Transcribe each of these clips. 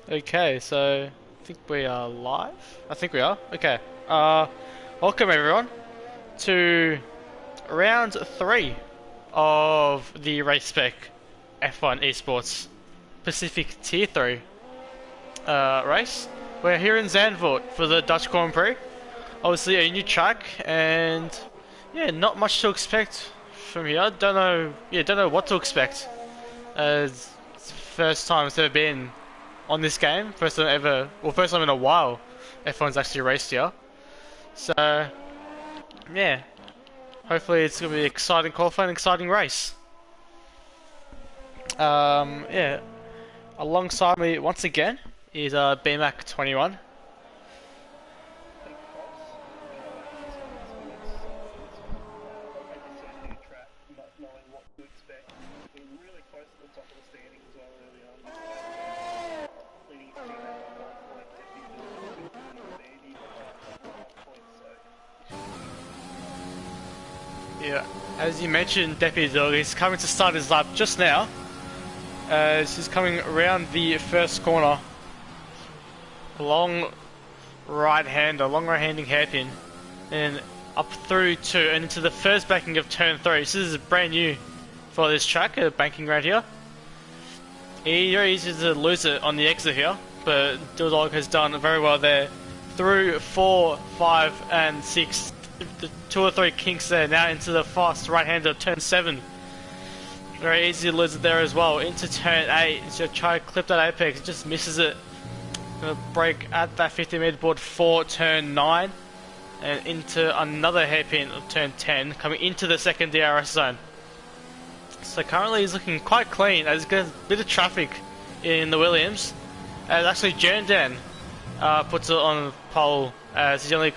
Okay, so I think we are live. I think we are. Okay. Welcome everyone to round 3 of the Race Spec F1 Esports Pacific Tier 3 race. We're here in Zandvoort for the Dutch Grand Prix. Obviously a new track, and yeah, not much to expect from here. Don't know what to expect. It's the first time it's ever been on this game. First time in a while F1's actually raced here. So yeah, hopefully it's gonna be an exciting qualifying, exciting race. Yeah, alongside me once again is BMAC 21. Yeah, as you mentioned, Deputy Dog is coming to start his lap just now. As he's coming around the first corner. Long right-handing hairpin, and up through 2 and into the first banking of turn 3. So this is brand new for this track, banking right here. Easy to lose it on the exit here, but Dog has done very well there. Through 4, 5, and 6. The 2 or 3 kinks there, now into the fast right-hander of turn 7. Very easy to lose it there as well. Into turn 8, so try to clip that apex, just misses it. Gonna brake at that 50-meter board for turn 9, and into another hairpin of turn 10, coming into the second DRS zone. So currently he's looking quite clean, as he's got a bit of traffic in the Williams. As actually Jernden puts it on pole, as he's the only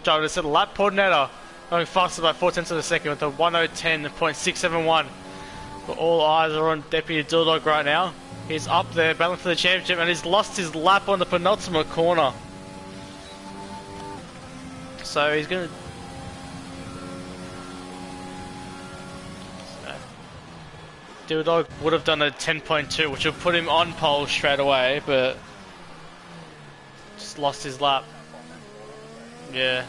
driver to set a lap. Coordinator going faster by 4/10 of a second with a 1:10.671. But all eyes are on Deputy Dog right now. He's up there battling for the championship, and he's lost his lap on the penultimate corner. So he's gonna... Dog would have done a 10.2, which would put him on pole straight away, but just lost his lap. Yeah.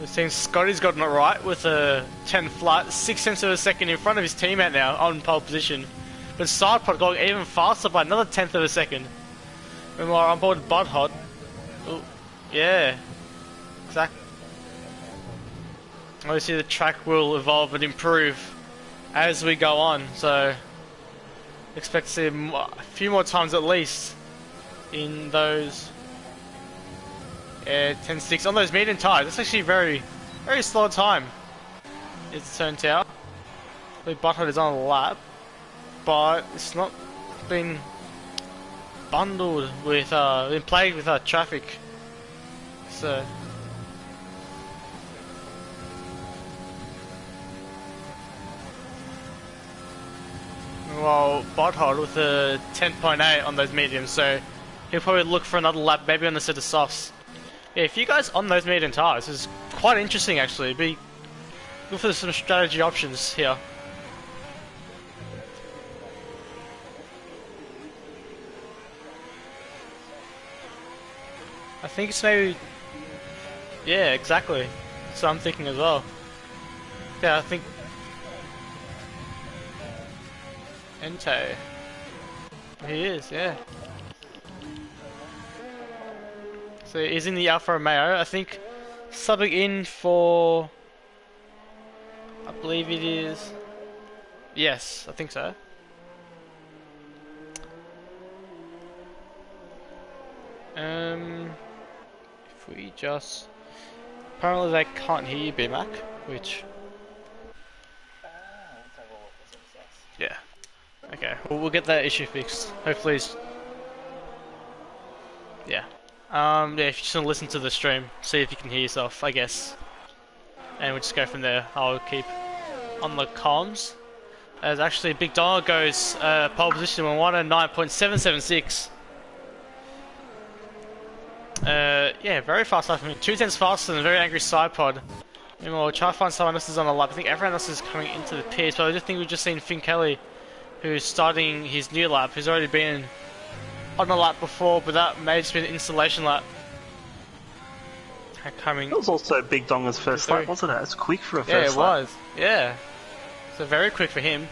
It seems Scotty's gotten it right with a 10 flat, 6/10 of a second in front of his teammate now on pole position. But Sidepod going even faster by another 1/10 of a second. Meanwhile, on board Budhod. Ooh, yeah, exactly. Obviously, the track will evolve and improve as we go on, so expect to see him a few more times at least in those 10.6 on those medium tires. That's actually very slow time, it's turned out. The Butthead is on a lap, but it's not been bundled with, been plagued with traffic. So well, Butthead with a 10.8 on those mediums, so he'll probably look for another lap, maybe on the set of softs. Yeah, if you guys on those medium tires, this is quite interesting actually. Be good for some strategy options here. I think it's maybe... Yeah, exactly. So I'm thinking as well. Yeah, I think... Ente. He is, yeah. So he's in the Alfa Romeo, I think, subbing in for... I believe it is... Yes, I think so. If we just... Apparently they can't hear you, BMAC, which... Yeah. Okay, well, we'll get that issue fixed. Hopefully it's... Yeah. Yeah, if you just want to listen to the stream, see if you can hear yourself, I guess. And we'll just go from there. I'll keep on the comms. As actually Big Donald goes pole position on 109.776. Yeah, very fast lap from him. 2 tenths faster than a very angry side pod. And we'll try to find someone else who's on the lap. I think everyone else is coming into the pits, but I just think we've just seen Finn Kelly, who's starting his new lap, who's already been on the lap before, but that may have just been an installation lap. Coming. It was also Big Donga's first lap, wasn't it? It's quick for a first lap. Yeah, it was. Yeah. So very quick for him.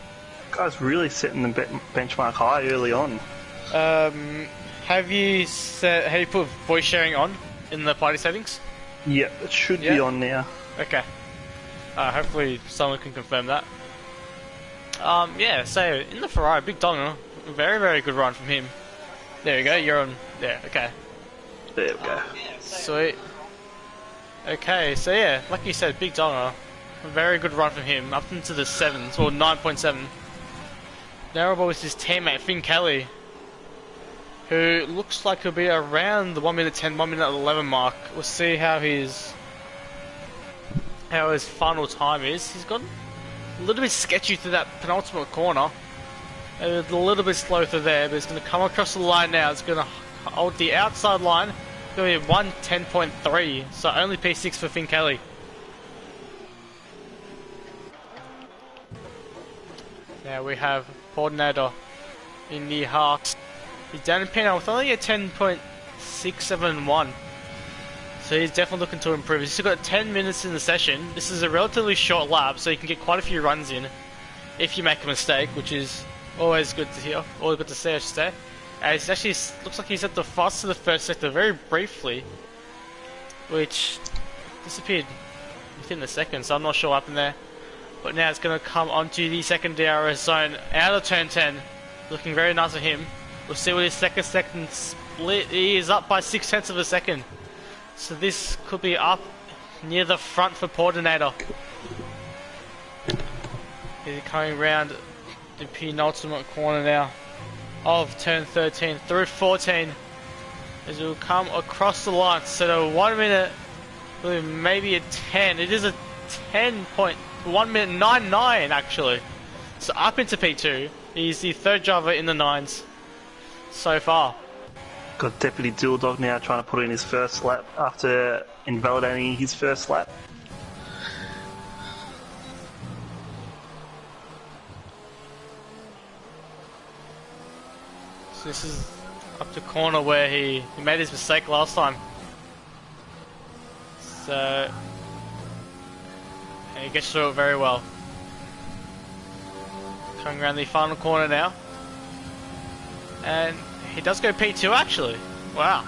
Guy's really setting the benchmark high early on. Have you put voice sharing on in the party settings? Yeah, it should be on now. Okay. Hopefully someone can confirm that. Yeah, so in the Ferrari, Big Donga, very, very good run from him. There you go, you're on there, okay. There we go. Sweet. Okay, so yeah, like you said, Big Donga, a very good run from him, up into the 7s, or 9.7. Now we're with his teammate, Finn Kelly, who looks like he'll be around the 1 minute 10, 1 minute 11 mark. We'll see how his final time is. He's got a little bit sketchy through that penultimate corner. A little bit slow through there, but it's going to come across the line now. It's going to hold the outside line. It's going to be 1:10.3, so only P6 for Finn Kelly. Now we have Coordinator in the Hearts. He's down in P9 with only a 10.671. So he's definitely looking to improve. He's still got 10 minutes in the session. This is a relatively short lap, so you can get quite a few runs in if you make a mistake, which is always good to hear, or good to see, I should say. It actually looks like he's at the fast to the first sector very briefly, which disappeared within the second, so I'm not sure what happened there. But now it's going to come onto the second DRS zone out of turn 10. Looking very nice for him. We'll see what his second split. He is up by 6 tenths of a second. So this could be up near the front for Coordinator. He's coming round the penultimate corner now of turn 13 through 14. As it will come across the line. So the 1 minute, maybe a 10. It is a 10.1 minute 99 actually. So up into P2. He's the third driver in the 9s so far. Got Deputy Dual Dog now trying to put in his first lap after invalidating his first lap. So this is up the corner where he made his mistake last time. So and he gets through it very well. Coming around the final corner now. And he does go P2 actually. Wow.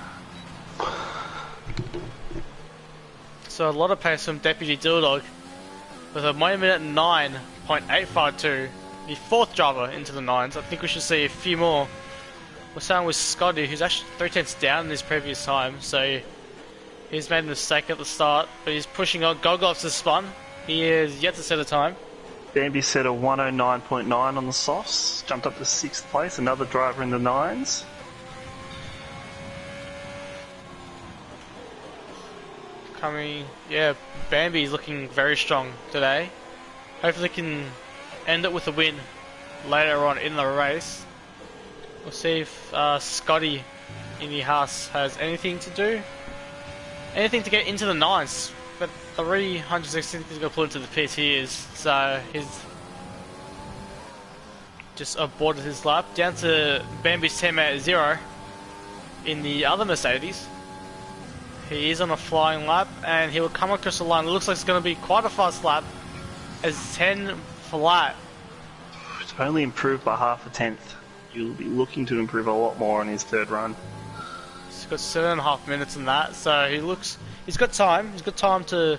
So a lot of pace from Deputy Dilldog with a 1 minute 9.852. The fourth driver into the 9s. I think we should see a few more. We're starting with Scotty, who's actually 3 tenths down in his previous time. So he's made a mistake at the start, but he's pushing on. Golgoff's has spun. He is yet to set a time. Bambi set a 109.9 on the softs, jumped up to 6th place, another driver in the 9s. Yeah, Bambi's looking very strong today. Hopefully can end it with a win later on in the race. We'll see if Scotty in the Haas has anything to do. Anything to get into the 9s. But 360 he's going to pull into the pit he is. So he's just aborted his lap. Down to Bambi's teammate at 0 in the other Mercedes. He is on a flying lap and he will come across the line. It looks like it's going to be quite a fast lap as 10 flat. It's only improved by half a tenth. You'll be looking to improve a lot more on his third run. He's got 7.5 minutes in that, so he's got time. He's got time to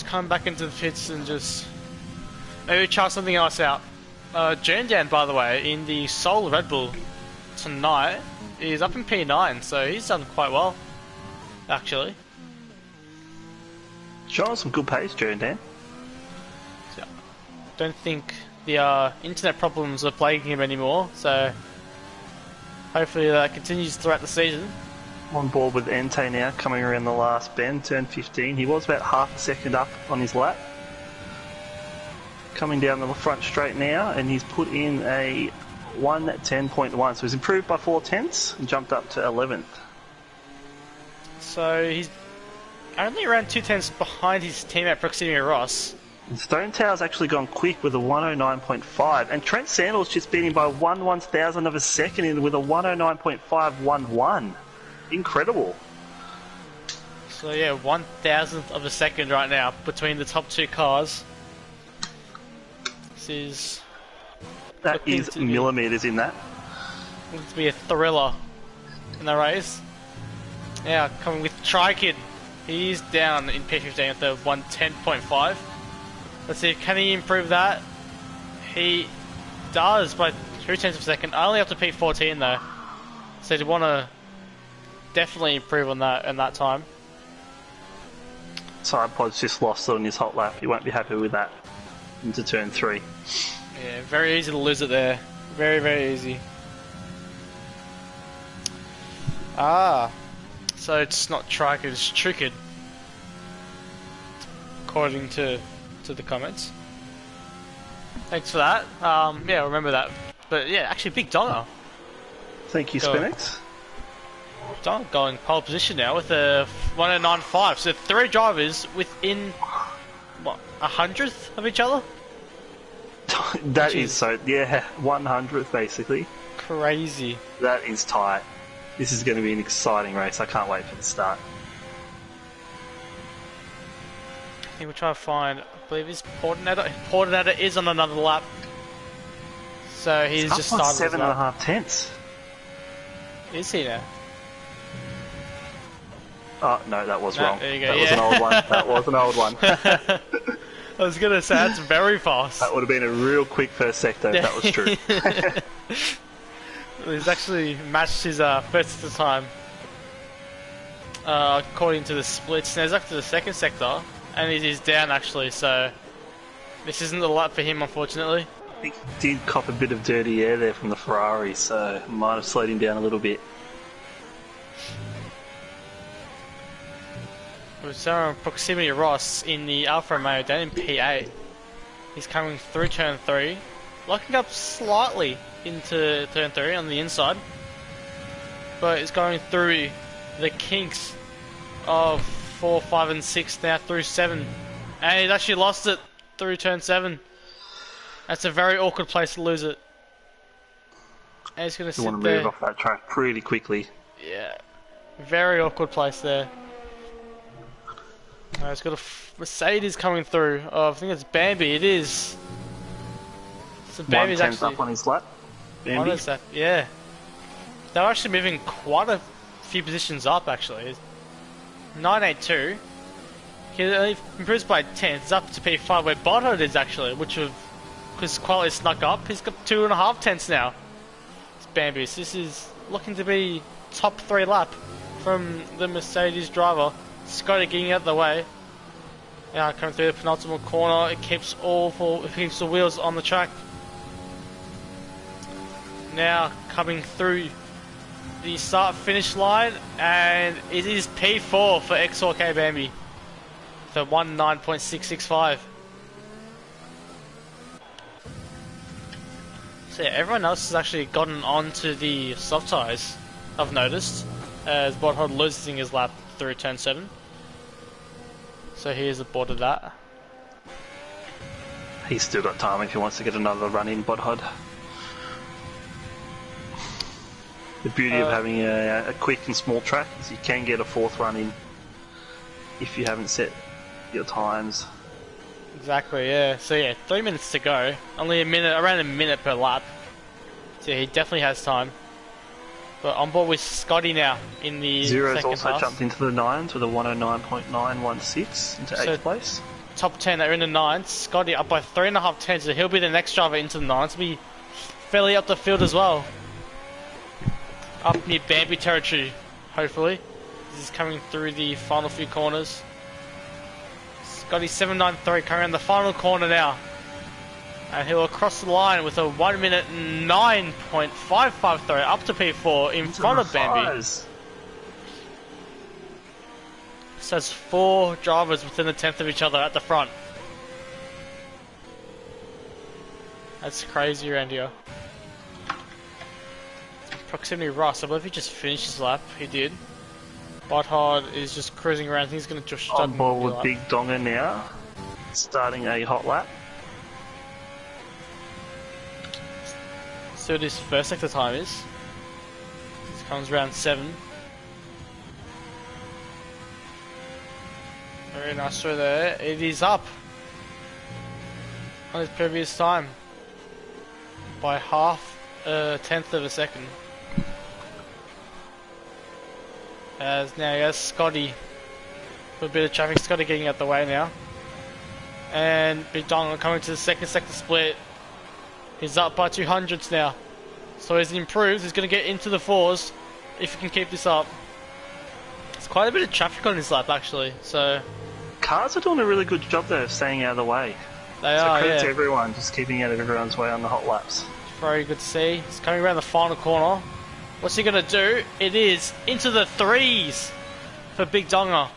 come back into the pits and just maybe try something else out. Jerndan, by the way, in the Soul Red Bull tonight, is up in P9, so he's done quite well, actually. Showing some good pace, Jerndan. So, don't think the internet problems are plaguing him anymore, so hopefully that continues throughout the season. On board with Ente now, coming around the last bend, turn 15. He was about half a second up on his lap. Coming down the front straight now, and he's put in a 1:10.1, so he's improved by 4 tenths and jumped up to 11th. So he's only around 2 tenths behind his teammate Proximity Ross. And Stone Tower's actually gone quick with a 109.5, and Trent Sandals just beat him by 1/1000 of a second in with a 109.511. Incredible. So yeah, 1/1000th of a second right now between the top two cars. That is millimeters in that. Looking to be a thriller in the race. Now coming with Tri-Kid. He's down in P15 at the 110.5. Let's see, can he improve that? He does by 0.2 of a second, only up to P14 though. So you want to definitely improve on that in that time. Sidepod's just lost on his hot lap. He won't be happy with that into turn 3. Yeah, very easy to lose it there. Very, very easy. So it's not Trikid, it's Trickid. According to the comments. Thanks for that. Yeah, remember that. But yeah, actually big Donner. Thank you, Spinex. Donner going pole position now with a 109.5. So 3 drivers within, what, 100th of each other? That is so, yeah, 100th basically. Crazy. That is tight. This is going to be an exciting race. I can't wait for the start. I think we'll try to find, I believe his Portinator. Portinator is on another lap. So he's just started 7.5 tenths. Is he now? Oh, no, that was wrong. There you go, that was an old one. That was an old one. I was going to say, that's very fast. That would have been a real quick first sector if that was true. He's actually matched his first time. According to the splits. Now he's up to the second sector. And he's down actually, so this isn't the lap for him unfortunately. I think he did cop a bit of dirty air there from the Ferrari, so might have slowed him down a little bit. With Sarah Proximity Ross in the Alfa Romeo down in P8. He's coming through turn 3, locking up slightly into turn 3 on the inside, but it's going through the kinks of 4, 5 and 6 now through 7, and he's actually lost it through turn 7. That's a very awkward place to lose it. And he's going to sit want to there. move off that track pretty quickly. Yeah, very awkward place there. It's got a Mercedes coming through. Oh, I think it's Bambi. It is. So Bambi's actually up on his lap. Bambi. What is that? Yeah, they're actually moving quite a few positions up. Actually, 982. He improves by 10. It's up to P5 where Botthard is actually, which would, because quality snuck up. He's got 2.5 tenths now. It's Bambi. So this is looking to be top 3 lap from the Mercedes driver. Scotty getting out of the way. Now coming through the penultimate corner, it keeps the wheels on the track. Now coming through the start-finish line, and it is P4 for X4K Bambi. The 19.665. So yeah, everyone else has actually gotten onto the soft tyres, I've noticed, as Botthard losing his lap through turn 7. So he is aboard of that. He's still got time if he wants to get another run in, Botthard. The beauty of having a quick and small track is you can get a 4th run in if you haven't set your times. Exactly, yeah. So yeah, 3 minutes to go. Only a minute, around a minute per lap. So yeah, he definitely has time. But on board with Scotty now in the Zero's second also half. jumped into the 9s with a 109.916 into 8th place. Top 10 are in the 9s. Scotty up by 3.5 tenths, so he'll be the next driver into the 9s. He'll be fairly up the field as well. Up near Bambi territory, hopefully. This is coming through the final few corners. Scotty 793 coming around the final corner now. And he'll cross the line with a 1 minute 9.553 up to P4 in front of Bambi. So it's 4 drivers within a tenth of each other at the front. That's crazy around here. Proximity Ross, I believe he just finished his lap. He did. Butthard is just cruising around. I think he's going to just start On board with lap. Big Donga now, starting a hot lap. So this first sector time is. This comes round 7. Very nice through there. It is up on his previous time by half a tenth of a second. As now he has Scotty. A bit of traffic. Scotty getting out the way now. And Big Donga coming to the second sector split. He's up by 200s now. So he's improved. He's going to get into the 4s if he can keep this up. There's quite a bit of traffic on this lap actually. So Cars are doing a really good job there of staying out of the way. they So are, credit yeah. to everyone, just keeping out of everyone's way on the hot laps. Very good to see. He's coming around the final corner. What's he going to do? It is into the 3s for Big Donga.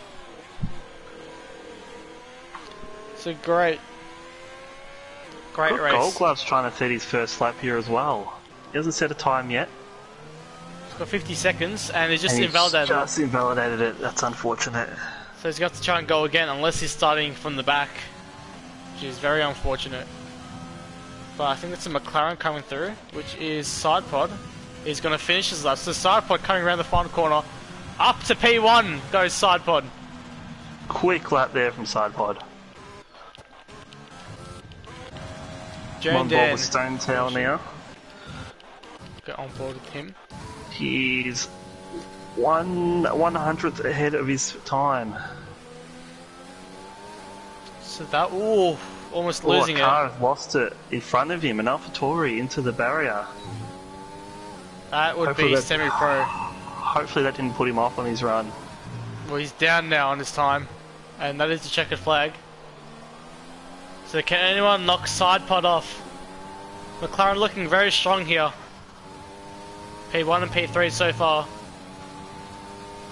It's a great Got race. Gold Gloves trying to set his first lap here as well. He hasn't set a time yet. He's got 50 seconds and he's just And invalidated. Just invalidated it. That's unfortunate. So he's got to try and go again unless he's starting from the back, which is very unfortunate. But I think it's a McLaren coming through, which is side pod. He's going to finish his lap. So side pod coming around the final corner. Up to P1 goes side pod. Quick lap there from side pod. Jane On board Dan. with Stone Tail now. Get on board with him. He's 1/100th ahead of his time. So that, ooh, almost losing a car has lost it in front of him, an AlphaTauri into the barrier. it. That would Hopefully be that- semi-pro. Hopefully that didn't put him off on his run. Well, he's down now on his time, and that is the checkered flag. So can anyone knock side pod off? McLaren looking very strong here. P1 and P3 so far.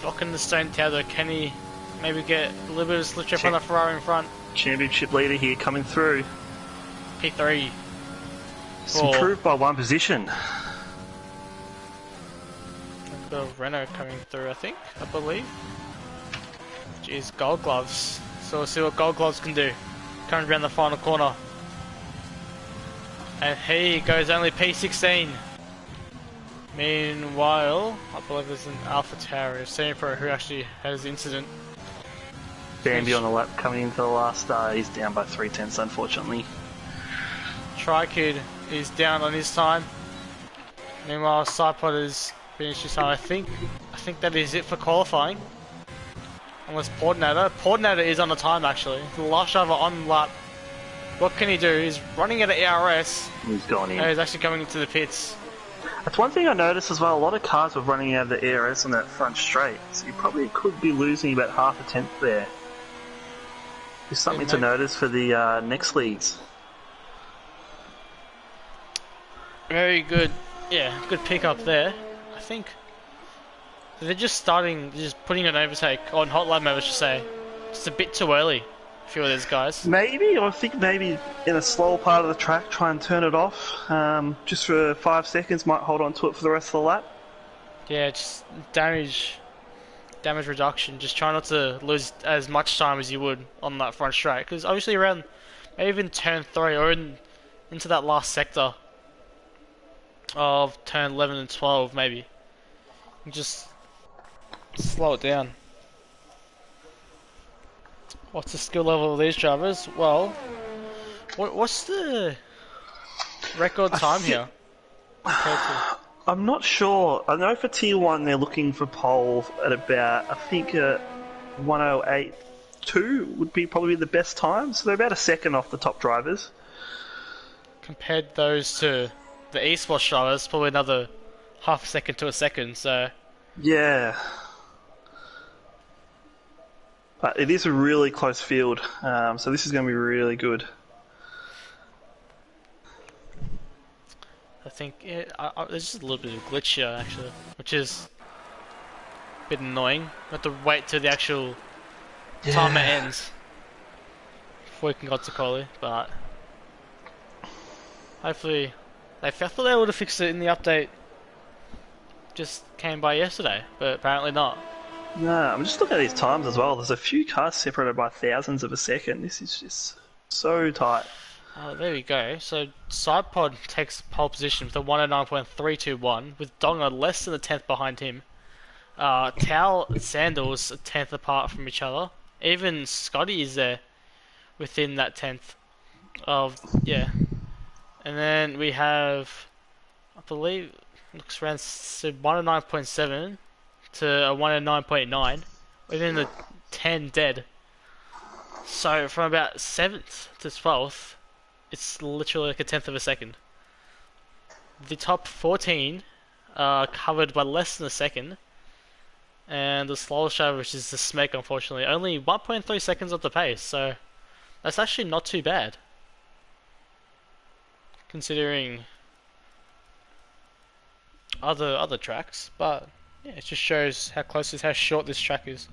Blocking the Stone Tail though. Can he maybe get a little bit of slip trip on the Ferrari in front? Championship leader here coming through. P3. It's improved by one position. The Renault coming through, I believe. Which is Gold Gloves. So we'll see what Gold Gloves can do. Coming around the final corner. And he goes only P16. Meanwhile, I believe there's an AlphaTauri, semi-pro who actually has the incident. Bambi on the lap coming into the last he's down by 3/10 unfortunately. Tri-Kid is down on his time. Meanwhile, Sidepod has finished his time. I think that is it for qualifying. Unless Portnatter is on the time actually. The last driver on lap. What can he do? He's running at an ARS. He's gone in. And he's actually coming into the pits. That's one thing I noticed as well, a lot of cars were running out of the ARS on that front straight, so you probably could be losing about half a tenth there. Just something to notice for the next leagues. Very good, yeah, good pick up there. I think they're just putting an overtake on hot lap mode, I should say. Just a bit too early, a few of those guys. Maybe, I think maybe in a slower part of the track, try and turn it off just for 5 seconds, might hold on to it for the rest of the lap. Yeah, just damage reduction. Just try not to lose as much time as you would on that front straight, because obviously around maybe even turn 3 or into that last sector of turn 11 and 12 maybe. Just slow it down. What's the skill level of these drivers? Well, what's the record time here? Compared to? I'm not sure. I know for T1 they're looking for pole at about, I think 108.2 would be probably the best time, so they're about a second off the top drivers. Compared those to the esports drivers, probably another half a second to a second, so... Yeah. But it is a really close field, so this is going to be really good. I think there's just a little bit of glitch here, actually, which is a bit annoying. We have to wait till the actual timer ends before we can go to quali, but hopefully I thought they would have fixed it in the update just came by yesterday, but apparently not. No, I'm just looking at these times as well. There's a few cars separated by thousands of a second. This is just so tight. Oh, there we go. So Sidepod takes pole position with a 109.321, with Donga less than a tenth behind him. Tao and Sandals a tenth apart from each other. Even Scotty is there within that tenth of yeah. And then we have, I believe, looks around 109.7 to a 109.9 within the 10 dead. So from about 7th to 12th, it's literally like a tenth of a second. The top 14 are covered by less than a second, and the slowest driver, which is the Smek, unfortunately, only 1.3 seconds off the pace. So that's actually not too bad, considering other tracks. But yeah, it just shows how short this track is,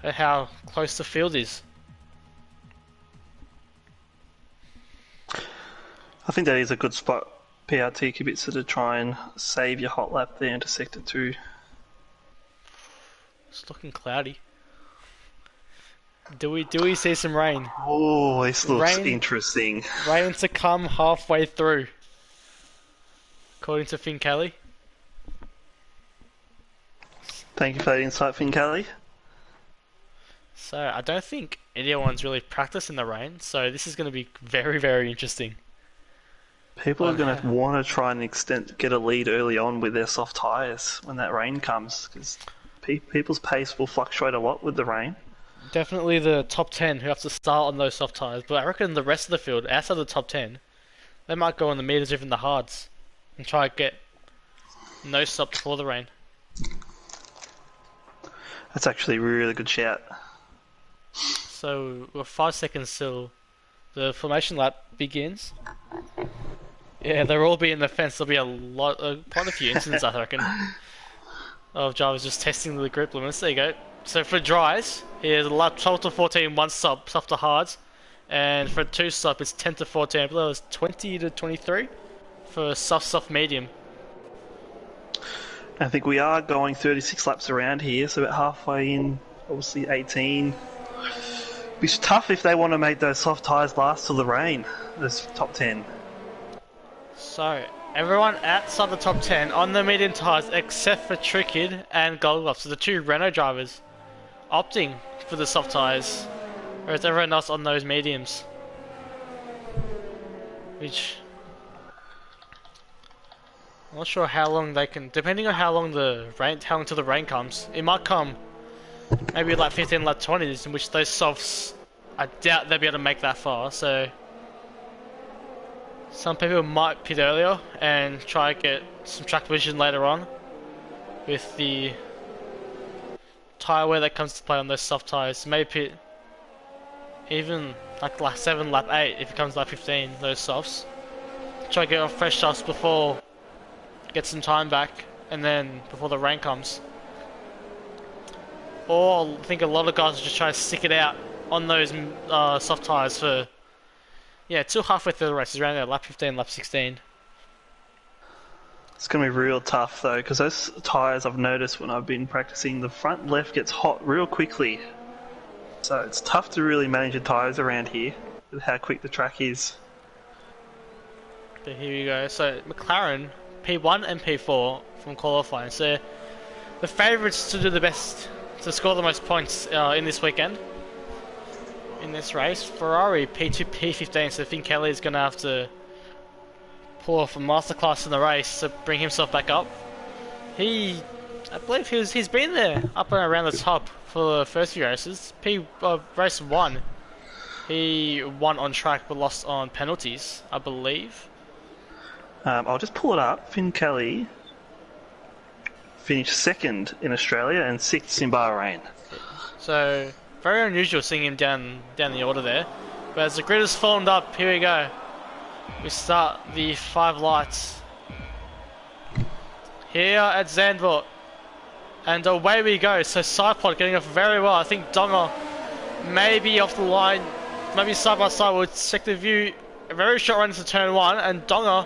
and how close the field is. I think that is a good spot, PRT Kibitzer, to try and save your hot lap there into Sector 2. It's looking cloudy. Do we see some rain? Oh, this looks interesting. Rain to come halfway through, according to Finn Kelly. Thank you for that insight, Finn Kelly. So I don't think anyone's really practiced in the rain, so this is going to be very, very interesting. People are going to want to try and get a lead early on with their soft tyres when that rain comes, because people's pace will fluctuate a lot with the rain. Definitely the top 10 who have to start on those soft tyres, but I reckon the rest of the field, outside the top 10, they might go on the meters, even the hards, and try to get no stop before the rain. That's actually a really good shout. So we're 5 seconds till the formation lap begins. Yeah, they'll all be in the fence. There'll be quite a few incidents, I reckon, of drivers just testing the grip limits. There you go. So for dries, here's a lap 12 to 14, one stop, soft to hards. And for two stop, it's 10 to 14. I believe it was 20 to 23 for soft, medium. I think we are going 36 laps around here, so about halfway in, obviously 18. It's tough if they want to make those soft tyres last till the rain, this top 10. So, everyone outside the top 10 on the medium tyres except for Trickid and Golgoth, so the two Renault drivers, opting for the soft tyres, whereas everyone else on those mediums. Which, I'm not sure how long they can, depending on how long till the rain comes. It might come maybe like 15, like 20s, in which those softs, I doubt they'll be able to make that far, so some people might pit earlier and try to get some track position later on with the tyre wear that comes to play on those soft tyres. Maybe pit even like lap 7, lap 8 if it comes lap 15, those softs. Try to get on fresh softs before, get some time back, and then before the rain comes. Or I think a lot of guys are just trying to stick it out on those soft tyres for, yeah, till halfway through the race, around there, lap 15, lap 16. It's going to be real tough though, because those tyres, I've noticed when I've been practicing, the front left gets hot real quickly. So it's tough to really manage your tyres around here with how quick the track is. But here we go. So McLaren, P1 and P4 from qualifying. So the favourites to do the best, to score the most points in this weekend, in this race. Ferrari, P2, P15, so Finn Kelly is going to have to pull off a masterclass in the race to bring himself back up. I believe he's been there, up and around the top for the first few races. Race 1, he won on track but lost on penalties, I believe. I'll just pull it up. Finn Kelly finished 2nd in Australia and 6th in Bahrain. So very unusual seeing him down the order there. But as the grid is formed up, here we go. We start the 5 lights here at Zandvoort, and away we go. So Sidepod getting off very well. I think Donger maybe off the line, maybe side by side. We'll check the view. A very short run into turn 1, and Donger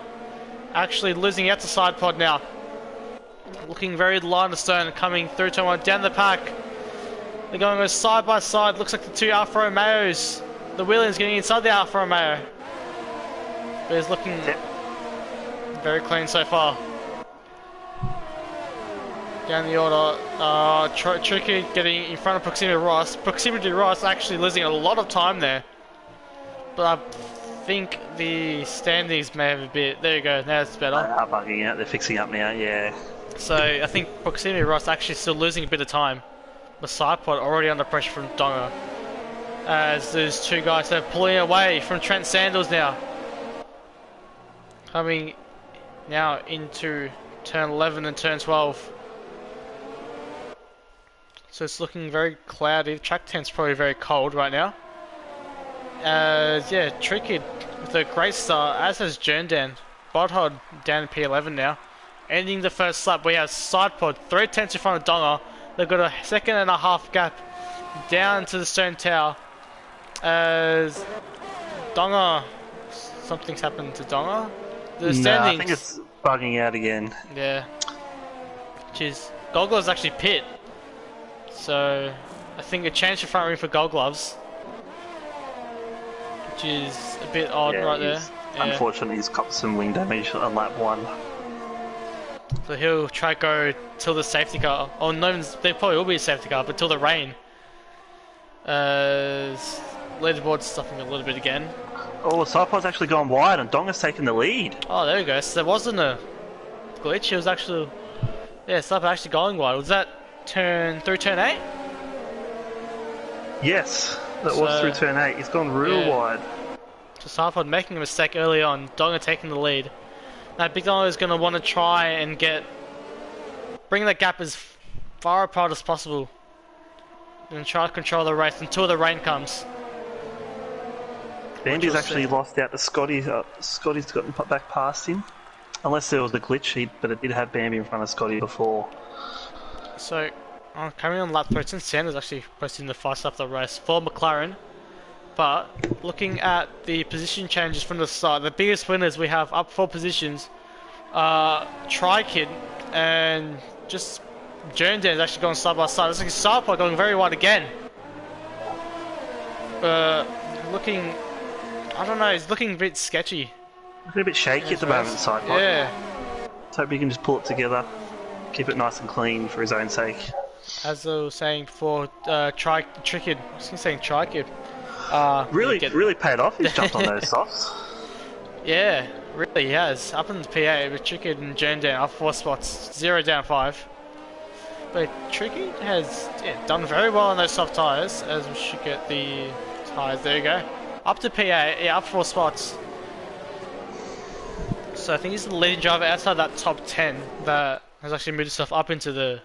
actually losing out to Sidepod now. looking very line of stone, coming through turn 1 down the pack. They're going side by side. Looks like the two Alfa Romeos. The Williams getting inside the Alfa Romeo. But it's looking very clean so far. Down the order, Tricky getting in front of Proximity Ross. Proximity Ross actually losing a lot of time there. But I think the standings may have a bit. There you go, now it's better. They are bugging out, they're fixing up now, yeah. So I think Proximity Ross actually still losing a bit of time. But Sidepod already under pressure from Donga. As there's two guys that are pulling away from Trent Sandals now. Coming now into turn 11 and turn 12. So it's looking very cloudy. The track temp's probably very cold right now. Yeah, Tricky with a great start, as has Jerndan. Bodhod down in P11 now. Ending the first lap, we have Sidepod 3 tenths in front of Donga. They've got a 1.5 gap down to the stone tower. As Donga, something's happened to Donga. The standings. I think it's bugging out again. Yeah. Jeez, Gold Gloves actually pit. So I think a change for front ring for Gold Gloves, which is a bit odd right there. Yeah. Unfortunately, he's got some wing damage on lap 1. So he'll try to go till the safety car. Oh no, there probably will be a safety car, but till the rain. Leaderboard's stuffing a little bit again. Oh, Sidepod's actually gone wide and Donga's taken the lead. Oh, there we go. So there wasn't a glitch. It was actually, yeah, Sidepod actually going wide. Was that through turn 8? Yes, that was through turn 8. He's gone real wide. So Sidepod making a mistake early on. Donga taking the lead. Now Big Donga is going to want to try and bring that gap as far apart as possible. And try to control the race until the rain comes. Bambi's actually lost out to Scotty. Scotty's gotten put back past him. Unless there was a glitch, but it did have Bambi in front of Scotty before. So, coming on lap 13, Sanders actually posting the fast lap of the race for McLaren. But, looking at the position changes from the start, the biggest winners we have up 4 positions are Tri-Kid and just Jerndan is actually going side by side. It's like Sidepod going very wide again. Looking, I don't know, he's looking a bit sketchy. Looking a bit shaky at the moment, Sidepod. Yeah. Let's hope he can just pull it together. Keep it nice and clean for his own sake. As I was saying before, Tri-Kid, I was saying Tri-Kid. Really paid off. He's jumped on those softs. Yeah, really he has. Up in the PA with Tricky and Jerndan up 4 spots, 0 down 5. But Tricky has done very well on those soft tyres, as we should get the tyres. There you go. Up to PA, up 4 spots. So I think he's the leading driver outside that top 10 that has actually moved himself up into the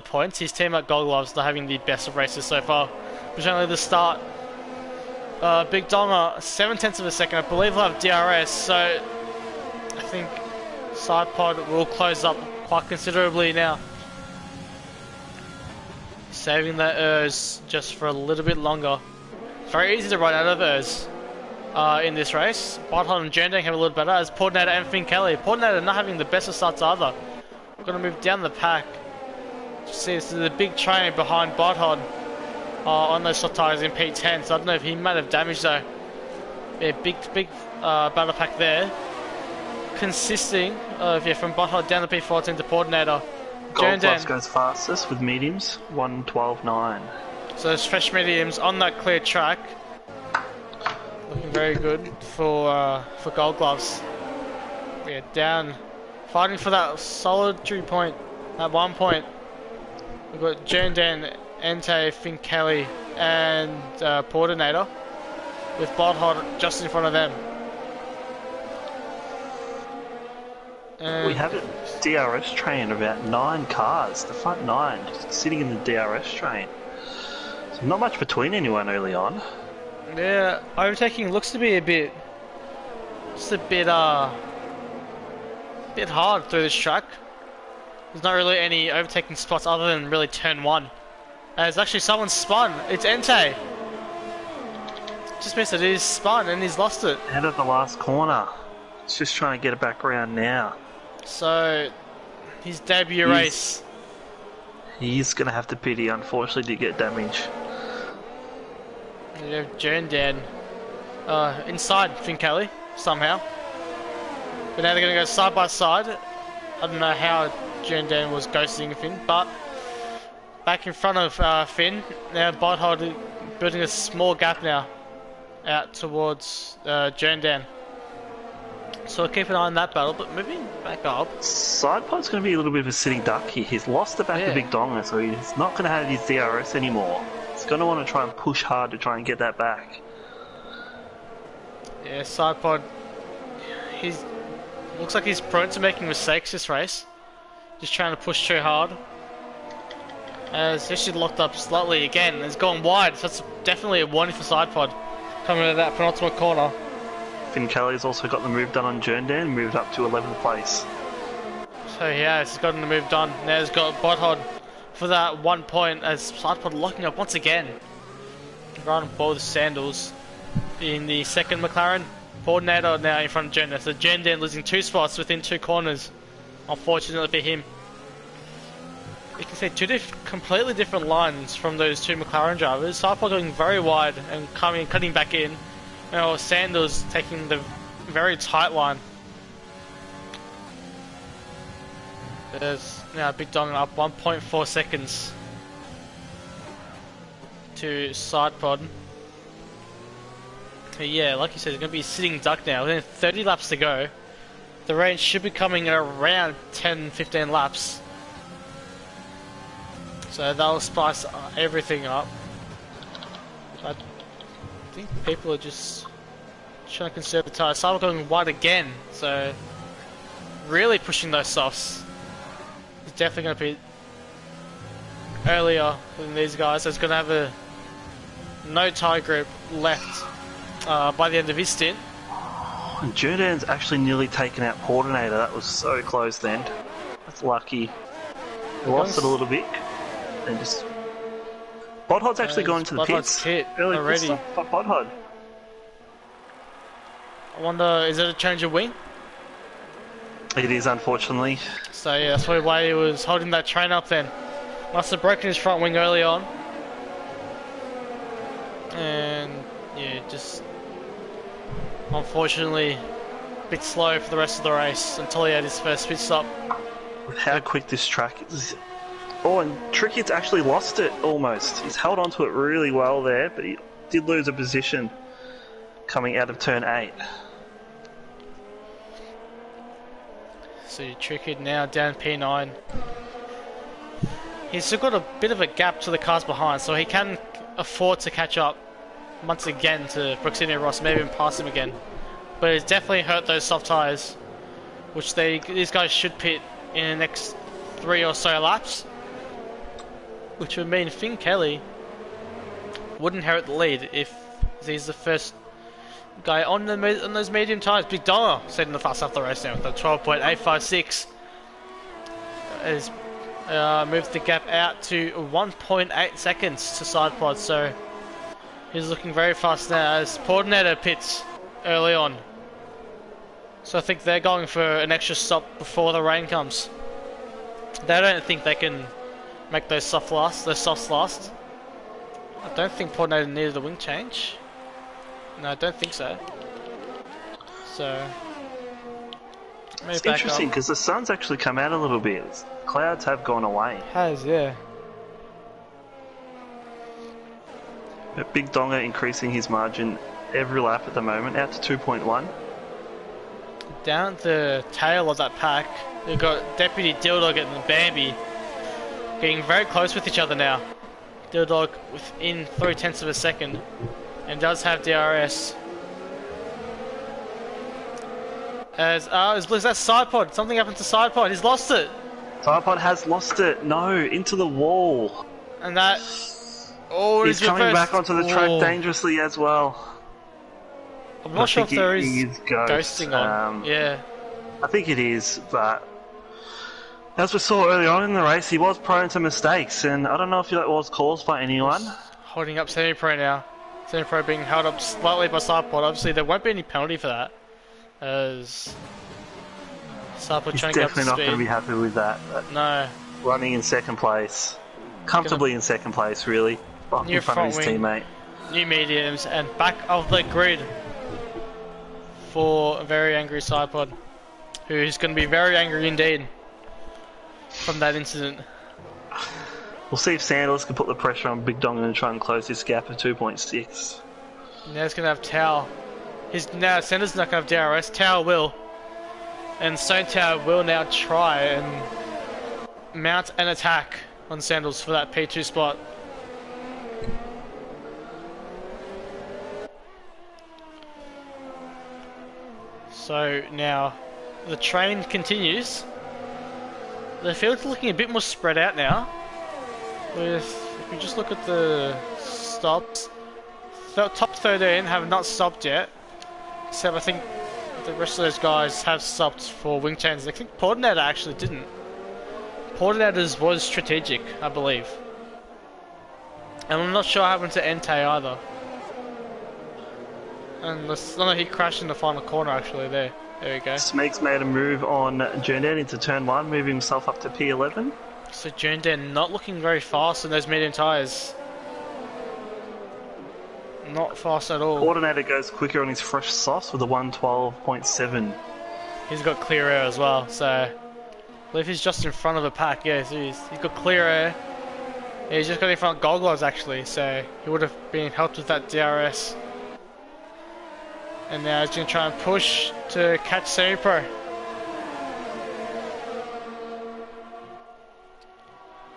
points. His team at Gold Gloves are having the best of races so far. Which only the start. Big Donga, 7 tenths of a second. I believe we'll have DRS, so I think Sidepod will close up quite considerably now. Saving that ERS just for a little bit longer. Very easy to run out of ERS in this race. Bodhod and Jerndan have a little better, as Portnader and Finn Kelly. Portnader not having the best of starts either. We're going to move down the pack. See, this is a big train behind Bodhod. On those soft tyres in P10, so I don't know if he might have damaged though. Yeah, big battle pack there. Consisting of, from Botthod down the P14 to Portnader. Gold Gloves goes fastest with mediums, 1:12.9. So those fresh mediums on that clear track. Looking very good for Gold Gloves. Yeah, down, fighting for that solitary point, at 1 point. We've got Jerndan, Ente, Finn Kelly and Portnader, with Bodhod just in front of them. And we have a DRS train of about 9 cars, the front 9, just sitting in the DRS train. So not much between anyone early on. Yeah, overtaking looks to be a bit hard through this track. There's not really any overtaking spots other than really turn 1. There's actually someone spun. It's Ente. Just missed it. He's spun and he's lost it. Out of the last corner. It's just trying to get it back around now. So His debut race. He's going to have to pity, unfortunately, to get damage. You have Jerndan inside Finn Kelly, somehow. But now they're going to go side by side. I don't know how Jerndan was ghosting Finn, but back in front of Finn. Now Botthod building a small gap now out towards Jerndan. So keep an eye on that battle, but moving back up. Sidepod's going to be a little bit of a sitting duck here. He's lost the back of Big Donga, so he's not going to have his DRS anymore. He's going to want to try and push hard to try and get that back. Yeah, Sidepod, looks like he's prone to making mistakes this race. Just trying to push too hard. As he's actually locked up slightly again. It's gone wide, so that's definitely a warning for Sidepod coming out of that penultimate corner. Finn Kelly's also got the move done on Jerndan, moved up to 11th place. So yeah, he's gotten the move done. Now he's got Botthod for that 1 point as Sidepod locking up once again. Right on board with Sandals in the second McLaren. Coordinator now in front of Jerndan. So Jerndan losing 2 spots within 2 corners. Unfortunately for him. You can see 2 completely different lines from those 2 McLaren drivers. Sidepod going very wide and cutting back in. Now Sandals taking the very tight line. There's now Big Dong up 1.4 seconds to Sidepod. Yeah, like you said, it's going to be a sitting duck now. Within 30 laps to go. The range should be coming at around 10-15 laps. So that'll spice everything up. I think people are just trying to conserve the tyres. Sidepod going wide again, so really pushing those softs. It's definitely going to be earlier than these guys. So it's going to have a no tyre grip left by the end of his stint. And Jerndan's actually nearly taken out Portinator. That was so close then. That's lucky. He lost it a little bit. And just... Bothod's actually gone to the pits. Early already. Fuck Botthod. I wonder, is it a change of wing? It is, unfortunately. So yeah, that's probably why he was holding that train up then. Must have broken his front wing early on. And yeah, just unfortunately a bit slow for the rest of the race until he had his first pit stop. With how quick this track is. Oh, and Trickett's actually lost it almost. He's held onto it really well there, but he did lose a position coming out of turn 8. So Trickett now down P9. He's still got a bit of a gap to the cars behind, so he can afford to catch up once again to Brooksini Ross, maybe even pass him again. But it's definitely hurt those soft tyres, which these guys should pit in the next 3 or so laps. Which would mean Finn Kelly would inherit the lead if he's the first guy on those medium tyres. Big Donga setting the fast half the race now with a 12.856. Has moved the gap out to 1.8 seconds to Sidepod, so he's looking very fast now as Portinator pits early on. So I think they're going for an extra stop before the rain comes. They don't think they can make those softs last. I don't think Portinator needed a wing change. No, I don't think so. So it's interesting because the sun's actually come out a little bit. Clouds have gone away. It has, yeah. But Big Donga increasing his margin every lap at the moment, out to 2.1. Down the tail of that pack, we've got Deputy Dildog and Bambi getting very close with each other now. Dildog within 0.3 of a second and does have DRS. Is that Sidepod? Something happened to Sidepod. He's lost it. Sidepod has lost it. No, into the wall. And that... Oh, he's coming back onto the track dangerously as well. I'm not sure if there is ghosting on. Yeah. I think it is, but as we saw early on in the race, he was prone to mistakes, and I don't know if that was caused by anyone. Holding up Semi-Pro now. Semi-Pro being held up slightly by Sidepod. Obviously, there won't be any penalty for that, as Sarport He's trying to get up to definitely not going to be speed. happy with that. No. Running in second place. Comfortably in second place, really. Right New in front of his front wing. teammate. New mediums and back of the grid for a very angry Sarport, who is going to be very angry indeed from that incident. We'll see if Sandals can put the pressure on Big Dong and try and close this gap of 2.6. Now he's going to have Tao. Now Sanders not going to have DRS. Tao will. And Stone Tower will now try and mount an attack on Sandals for that P2 spot. So now the train continues. The field's looking a bit more spread out now. If we just look at the stops, the top 13 have not stopped yet. Except I think the rest of those guys have stopped for wing changes. I think Portinator actually didn't. Portinator's was strategic, I believe. And I'm not sure what happened to Entei either. And he crashed in the final corner actually there. There we go. Smeeg's made a move on Jernden into turn 1, moving himself up to P11. So Jernden not looking very fast in those medium tyres. Not fast at all. Coordinator goes quicker on his fresh sauce with a 112.7. He's got clear air as well, so I believe he's just in front of the pack. Yeah, so he's got clear air. Yeah, he's just got in front of Gold Gloves actually, so he would have been helped with that DRS. And now he's going to try and push to catch Semi-Pro.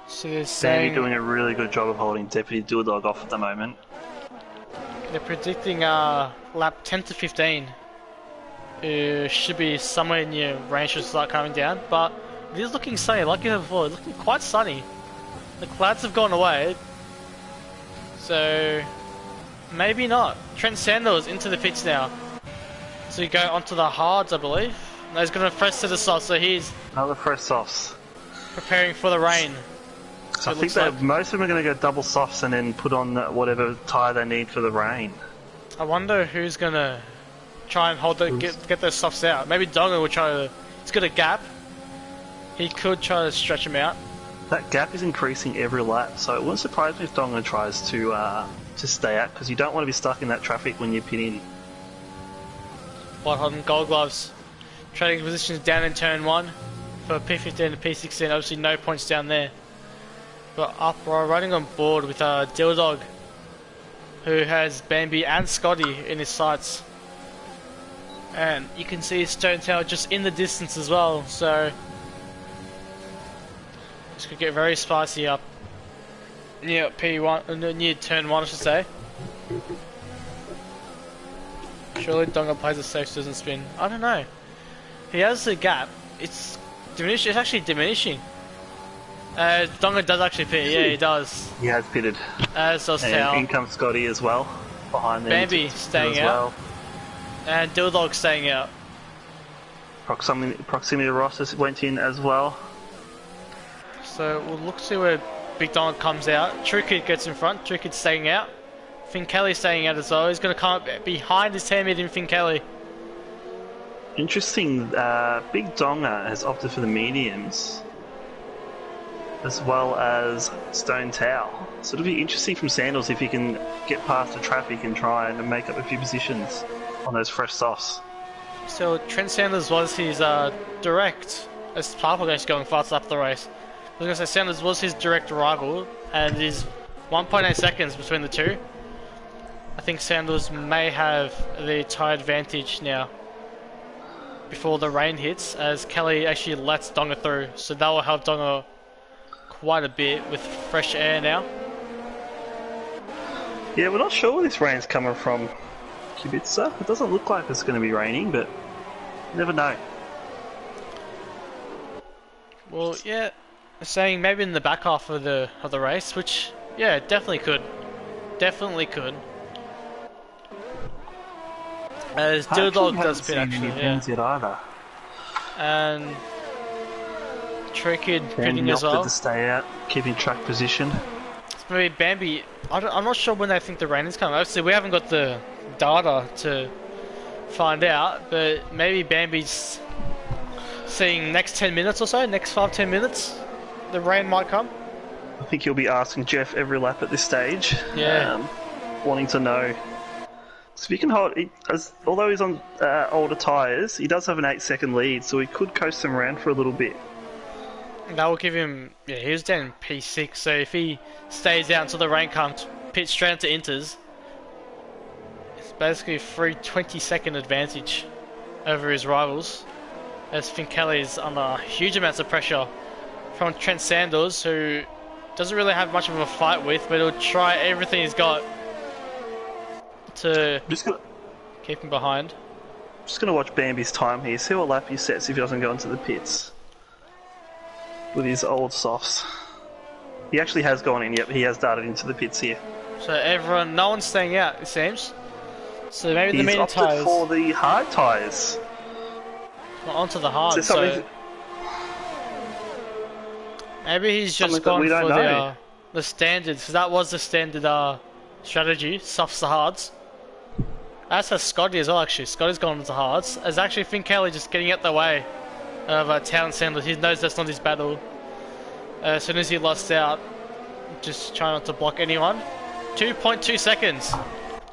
So they're saying doing a really good job of holding Deputy Duodog off at the moment. they're predicting lap 10 to 15. Should be somewhere near rain should start coming down, but it is looking sunny, like you said before, it's looking quite sunny. The clouds have gone away, so maybe not. Trent Sanders into the pits now. So you go onto the hards, I believe. No, he's going to fresh to the soft, so he's Another fresh softs. preparing for the rain. So I think that most of them are going to go double softs and then put on whatever tyre they need for the rain. I wonder who's going to try and hold get those softs out. Maybe Donga will try to. He's got a gap. He could try to stretch them out. That gap is increasing every lap, so it wouldn't surprise me if Donga tries to stay out, because you don't want to be stuck in that traffic when you pit in. White hot and Gold Gloves. Trading positions down in turn 1 for P15 and P16. Obviously no points down there. But up, we're running on board with Dildog, who has Bambi and Scotty in his sights. And you can see Stone Tower just in the distance as well, so this could get very spicy up near P1, near turn 1 I should say. Surely Donga plays it safe, doesn't spin. I don't know. He has a gap. It's diminishing. It's actually diminishing. Donga does actually pit. Yeah, he does. He has pitted. As does And Tao. in comes Scotty as well, behind them. Bambi staying out. And Dildog staying out. Proximity to Ross went in as well. So we'll look to see where Big Donga comes out. True Kid gets in front. True Kid staying out. Finn Kelly staying out as well. He's going to come up behind his teammate in Finn Kelly. Interesting, Big Donga has opted for the mediums, as well as Stone Towel. So it'll be interesting from Sandals if he can get past the traffic and try and make up a few positions on those fresh softs. So Trent Sanders was his direct, as Papa goes going fast up the race. I was going to say Sanders was his direct rival, and is 1.8 seconds between the two. I think Sanders may have the tyre advantage now before the rain hits, as Kelly actually lets Donga through, so that will help Donga quite a bit with fresh air now. Yeah, we're not sure where this rain's coming from, Kubica. It doesn't look like it's going to be raining, but you never know. Well, yeah, they're saying maybe in the back half of the race, which yeah, definitely could. As Dildog does pit actually, yeah. Yet either. And True Kid pitting Bambi as opted well. to stay out, keeping track position. Maybe Bambi, I'm not sure when they think the rain is coming. Obviously we haven't got the data to find out, but maybe Bambi's seeing next 10 minutes or so, next 5-10 minutes, the rain might come. I think you'll be asking Jeff every lap at this stage. Yeah. Wanting to know. So if you can hold, although he's on older tyres, he does have an 8-second lead, so he could coast him around for a little bit. That will give him, yeah, he was down in P6, so if he stays out until the rain comes, pits straight into Inters, it's basically a free 20-second advantage over his rivals, as Finn Kelly is under huge amounts of pressure from Trent Sanders, who doesn't really have much of a fight with, but he'll try everything he's got to keep him behind. Just going to watch Bambi's time here, see what lap he sets if he doesn't go into the pits with his old softs. He actually has gone in, yep, he has darted into the pits here. So everyone, no one's staying out, it seems. So maybe the medium medium tyres. He's opted for the hard tyres. Not onto the hard, so maybe he's just gone for the standards, because that was the standard strategy, softs to hards. As has Scotty as well, actually. Scotty's gone into hards. As actually Finn Kelly just getting out the way of Talon Sanders. He knows that's not his battle. As soon as he lost out, just trying not to block anyone. 2.2 seconds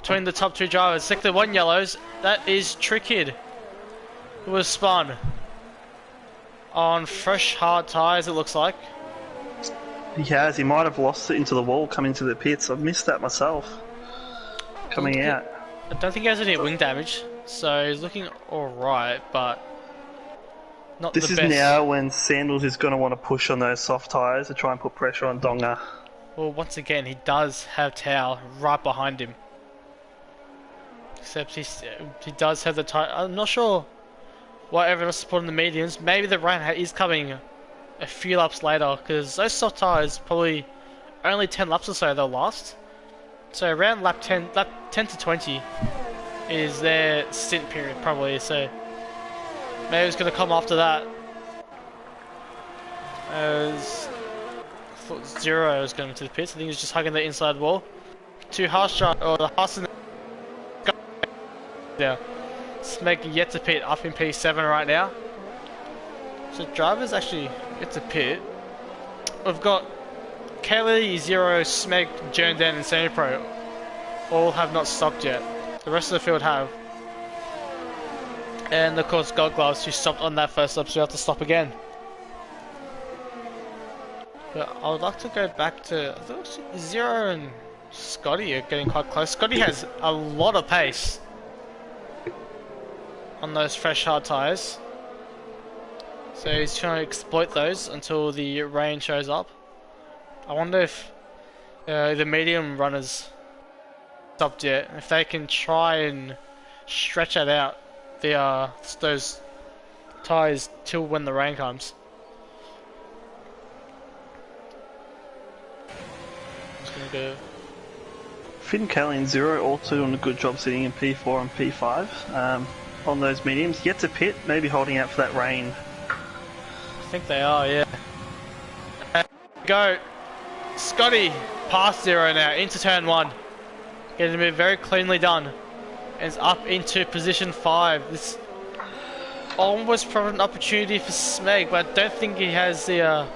between the top two drivers. Sector 1 yellows. That is Trickid, who was spun on fresh hard tyres, it looks like. He has. He might have lost it into the wall coming to the pits. I've missed that myself. Coming out. I don't think he has any wing damage, so he's looking alright, but not the best. This is now when Sandals is going to want to push on those soft tyres to try and put pressure on Donga. Well, once again, he does have Tao right behind him. Except he does have the tyre. I'm not sure what everyone else is putting the mediums. Maybe the rain is coming a few laps later, because those soft tyres probably only 10 laps or so they'll last. So around lap 10 to 20 is their stint period probably, so maybe it's going to come after that. As I thought Zero was going to the pits. I think he's just hugging the inside wall. Two harsh drive, or the harsh in the yeah. Smeg yet to pit, up in P7 right now. So drivers actually get to pit. We've got Kelly, Zero, Smeg, Jerndan and Semi-Pro all have not stopped yet. The rest of the field have. And of course Gold Gloves, who stopped on that first lap, so you have to stop again. But I would like to go back to, I think Zero and Scotty are getting quite close. Scotty has a lot of pace on those fresh hard tyres. So he's trying to exploit those until the rain shows up. I wonder if the medium runners stopped yet. If they can try and stretch that out, those tyres till when the rain comes. Just gonna go. Finn Kelly and Zero all two doing a good job sitting in P4 and P5 on those mediums. Yet to pit, maybe holding out for that rain. I think they are, yeah. And go. Scotty past Zero now, into turn 1. Getting it very cleanly done. And it's up into position 5. This almost probably an opportunity for Smeg, but I don't think he has the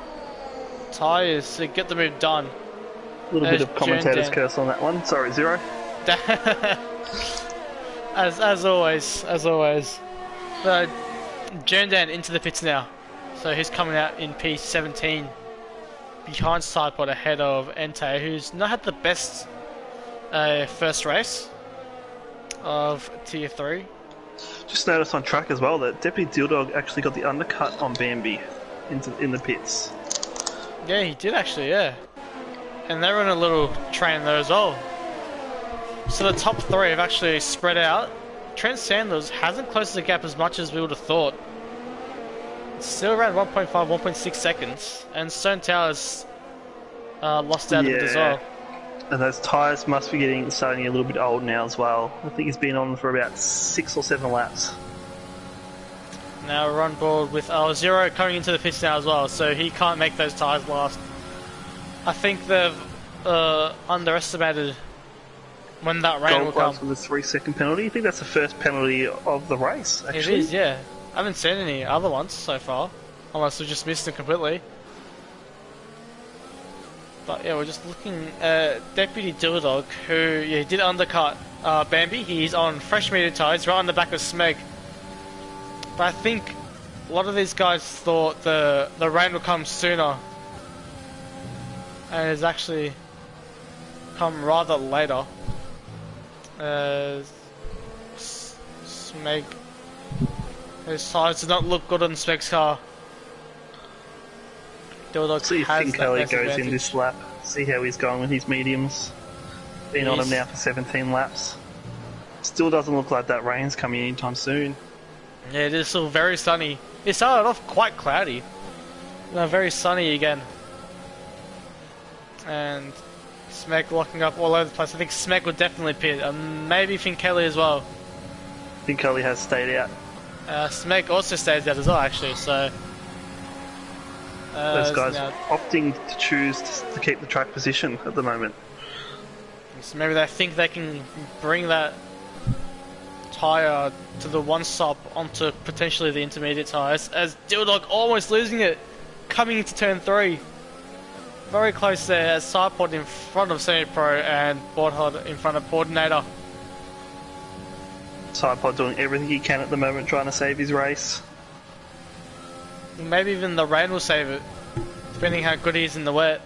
tyres to get the move done. A little bit of commentator's curse on that one. Sorry, Zero. as always. But Jerndan into the pits now. So he's coming out in P17 behind Sidepod ahead of Entei, who's not had the best first race of Tier 3. Just noticed on track as well that Deputy Dildog actually got the undercut on Bambi in the pits. Yeah, he did actually, yeah. And they were in a little train there as well. So the top 3 have actually spread out. Trent Sanders hasn't closed the gap as much as we would have thought. Still around 1.5, 1.6 seconds, and Stone Tower's lost out of it as well. And those tyres must be starting a little bit old now as well. I think he's been on for about 6 or 7 laps. Now we're on board with Zero coming into the pits now as well, so he can't make those tyres last. I think they've underestimated when that rain will come. With a 3-second penalty. I think that's the first penalty of the race, actually. It is, yeah. I haven't seen any other ones so far, unless we just missed them completely. But yeah, we're just looking at Deputy Dilldog, who he did undercut Bambi. He's on fresh medium tyres, right on the back of Smeg. But I think a lot of these guys thought the rain would come sooner, and it's actually come rather later. Smeg, his tyres do not look good on Smeg's car. See if Finn Kelly goes in this lap. See how he's going with his mediums. Been on him now for 17 laps. Still doesn't look like that rain's coming anytime soon. Yeah, it is still very sunny. It started off quite cloudy. Now very sunny again. And Smeg locking up all over the place. I think Smeg would definitely pit. Maybe Finn Kelly as well. Finn Kelly has stayed out. Smeg also stays out as well, actually, so... those guys opting to choose to keep the track position at the moment. So maybe they think they can bring that tyre to the one stop onto potentially the intermediate tyres, as Dilldog almost losing it coming into turn 3. Very close there as Sidepod in front of Semi-Pro and Boardhod in front of Coordinator. Sidepod doing everything he can at the moment trying to save his race. Maybe even the rain will save it, depending how good he is in the wet.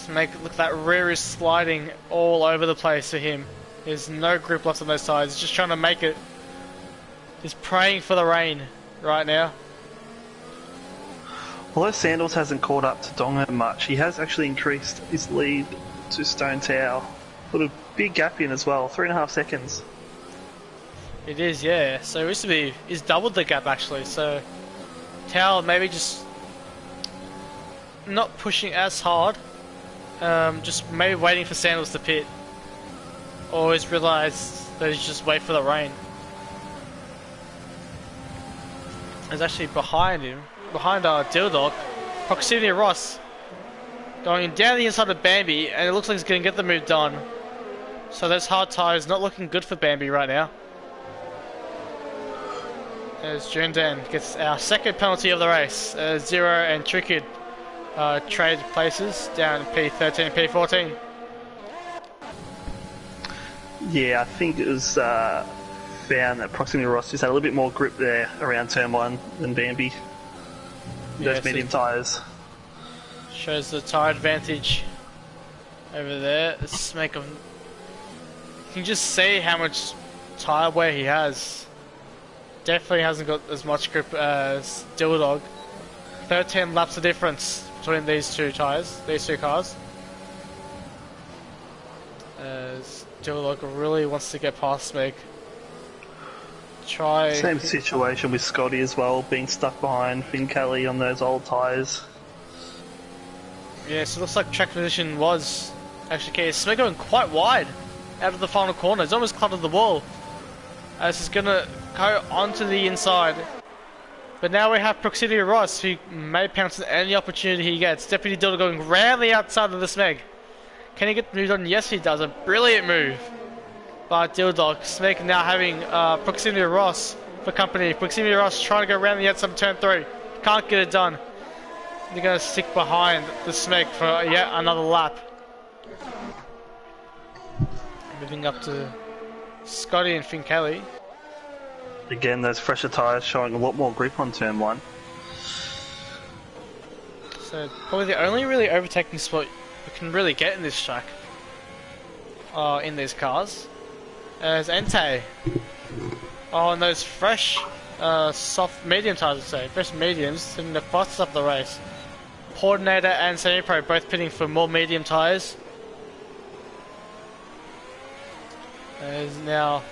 To make it look that rear is sliding all over the place for him. There's no grip left on those sides. He's just trying to make it. He's praying for the rain right now. Although Sandals hasn't caught up to Donga much, he has actually increased his lead to Stone Tao. Put a big gap in as well, 3.5 seconds. It is, yeah. So he's doubled the gap actually. So Tao maybe just not pushing as hard. Just maybe waiting for Sandals to pit. Or he's realised that he's just wait for the rain. He's actually behind him. Behind Dilldog. Proximity Ross. Going down the inside of Bambi, and it looks like he's going to get the move done. So those hard tyres not looking good for Bambi right now. As Jundan gets our second penalty of the race. Zero and Trickid trade places down P13 and P14. Yeah, I think it was found that Proximity Ross just had a little bit more grip there around turn 1 than Bambi. Those medium tyres. Shows the tyre advantage over there. Let's make him. You can just see how much tyre wear he has. Definitely hasn't got as much grip as Dilldog. 13 laps of difference between these two tyres, these two cars. As Dilldog really wants to get past Smeg. Same situation with Scotty as well, being stuck behind Finn Kelly on those old tyres. Yeah, so it looks like track position was actually key. Smeg going quite wide out of the final corner. It's almost cluttered the wall. As he's going to go onto the inside. But now we have Proximity Ross, who may pounce at any opportunity he gets. Deputy Dilldog going round the outside of the Smeg. Can he get moved on? Yes, he does. A brilliant move by Dilldog. Smeg now having Proximity Ross for company. Proximity Ross trying to go around the outside of turn 3. Can't get it done. They're going to stick behind the Smeg for yet another lap. Moving up to Scotty and Finn Kelly. Again, those fresher tyres showing a lot more grip on turn 1. So probably the only really overtaking spot we can really get in this track, in these cars, is Entei. Oh, and those fresh, soft medium tyres, I'd say, fresh mediums, and the fastest up the race. Coordinator and Semi-Pro both pitting for more medium tyres. There's now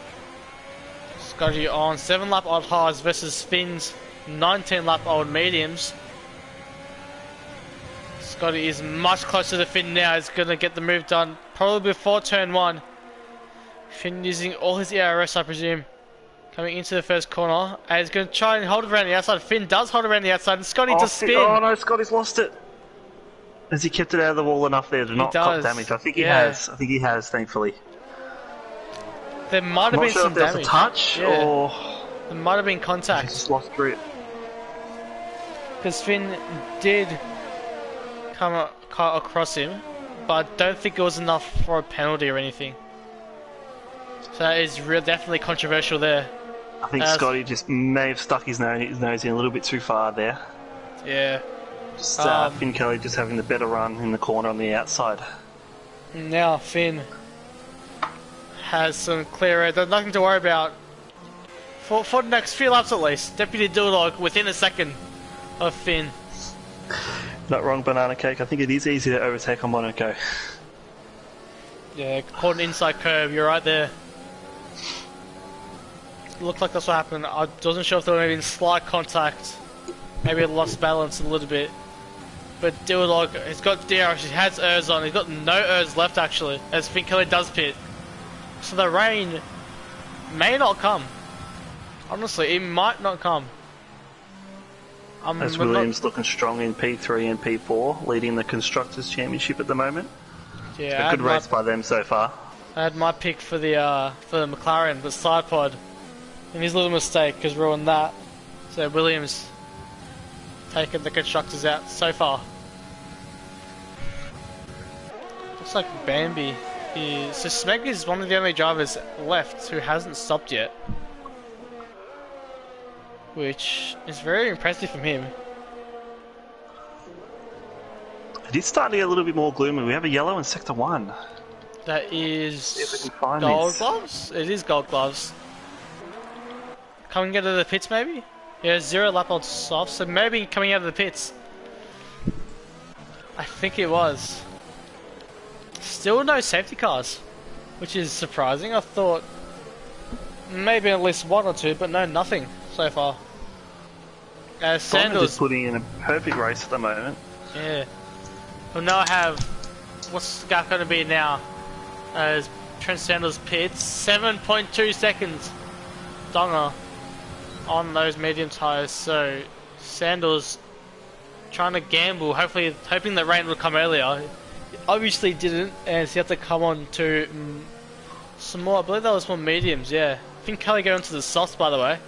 Scotty on 7 lap old hards versus Finn's 19 lap old mediums. Scotty is much closer to Finn now. He's going to get the move done probably before turn 1. Finn using all his ERS, I presume, coming into the first corner. And he's going to try and hold it around the outside. Finn does hold it around the outside, and Scotty does spin. Oh no, Scotty's lost it. Has he kept it out of the wall enough there to not cop damage? I think he has. I think he has, thankfully. There might have been some damage. A touch or... There might have been He contact. just lost grip. Because Finn did come across him, but I don't think it was enough for a penalty or anything. So that is definitely controversial there. I think Scotty just may have stuck his nose in a little bit too far there. Yeah. Just Finn Kelly just having the better run in the corner on the outside. Now Finn has some clear air. There's nothing to worry about for the next few laps at least. Deputy Dilldog within a second of Finn. Not wrong, Banana Cake. I think it is easy to overtake on Monaco. Yeah, caught an inside curve. You're right there. Looked like that's what happened. I wasn't sure if there would have been slight contact. Maybe it lost balance a little bit. But Dilldog, he's got DRS, he has ERS on. He's got no ERS left actually, as Finn Kelly does pit. So the rain may not come. Honestly, it might not come. As Williams looking strong in P3 and P4, leading the Constructors' Championship at the moment. Yeah, a good race by them so far. I had my pick for the McLaren, but side pod, and his little mistake has ruined that. So Williams taking the Constructors out so far. Looks like Bambi is... So Smeg is one of the only drivers left who hasn't stopped yet, which is very impressive from him. It is starting to get a little bit more gloomy. We have a yellow in Sector 1. That is see if we can find gold this. gloves? It is gold gloves. Coming out of the pits maybe? Yeah, 0 lap on soft, so maybe coming out of the pits. I think it was. Still no safety cars, which is surprising. I thought maybe at least 1 or 2, but no, nothing so far. Sanders is putting in a perfect race at the moment. Yeah. Well, now I have... What's the gap going to be now? As Trent Sanders pits, 7.2 seconds. Donger on those medium tyres, so Sanders trying to gamble, hopefully hoping the rain would come earlier. It obviously didn't, and so he had to come on to some more, I believe that was more mediums, yeah. Finn Kelly going to the softs, by the way.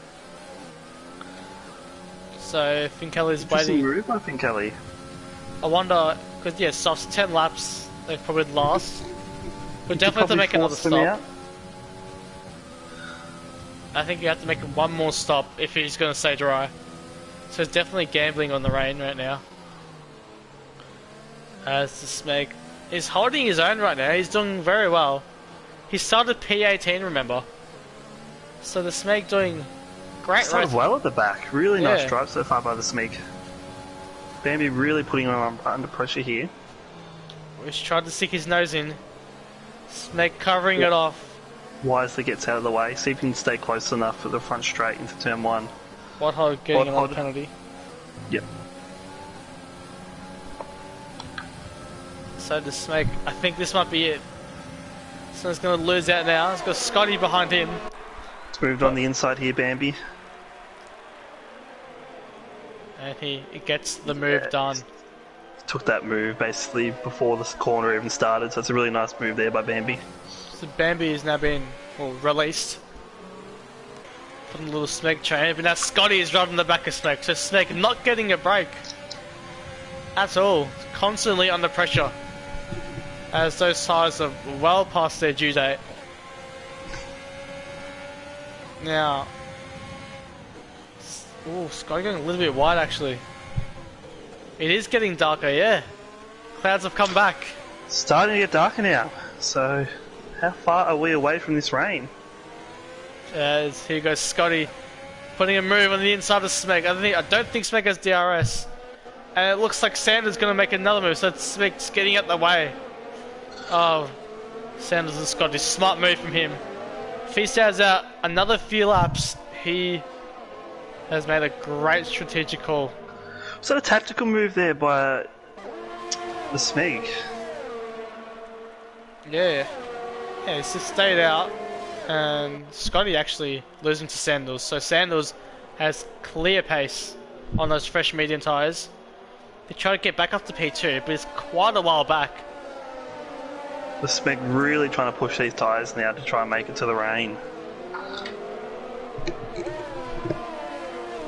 So Finn Kelly's waiting. Move by Finn Kelly. I wonder, because yeah, softs 10 laps, they probably last. But definitely have to make another stop. I think you have to make one more stop if he's going to stay dry. So he's definitely gambling on the rain right now. As the Smeg is holding his own right now, he's doing very well. He started P18, remember. So the Smeg doing great. Started well at the back. Really nice drive so far by the Smeg. Bambi really putting him under pressure here. He's tried to stick his nose in. Smeg covering it off. Wisely gets out of the way, see if he can stay close enough for the front straight into turn 1. Whitehall getting another penalty. Yep. So the Smeg, I think this might be it. So he's going to lose out now. He's got Scotty behind him. It's moved on the inside here, Bambi. And he gets the move done. Took that move basically before this corner even started, so it's a really nice move there by Bambi. So Bambi has now been released from the little Smeg train, but now Scotty is driving the back of Smeg, so Smeg not getting a break at all, constantly under pressure as those tyres are well past their due date. Now, Scotty going a little bit wide actually. It is getting darker, yeah. Clouds have come back. Starting to get darker now, so how far are we away from this rain? As here goes Scotty, putting a move on the inside of Smeg. I don't think Smeg has DRS. And it looks like Sanders going to make another move, so Smeg's getting out the way. Oh, Sanders and Scotty, smart move from him. If he stays out another few laps, he has made a great strategic call. Was that a tactical move there by the Smeg? Yeah, he's just stayed out, and Scotty actually losing to Sandals. So Sandals has clear pace on those fresh medium tyres. They try to get back up to P2, but it's quite a while back. The Smeg really trying to push these tyres now to try and make it to the rain.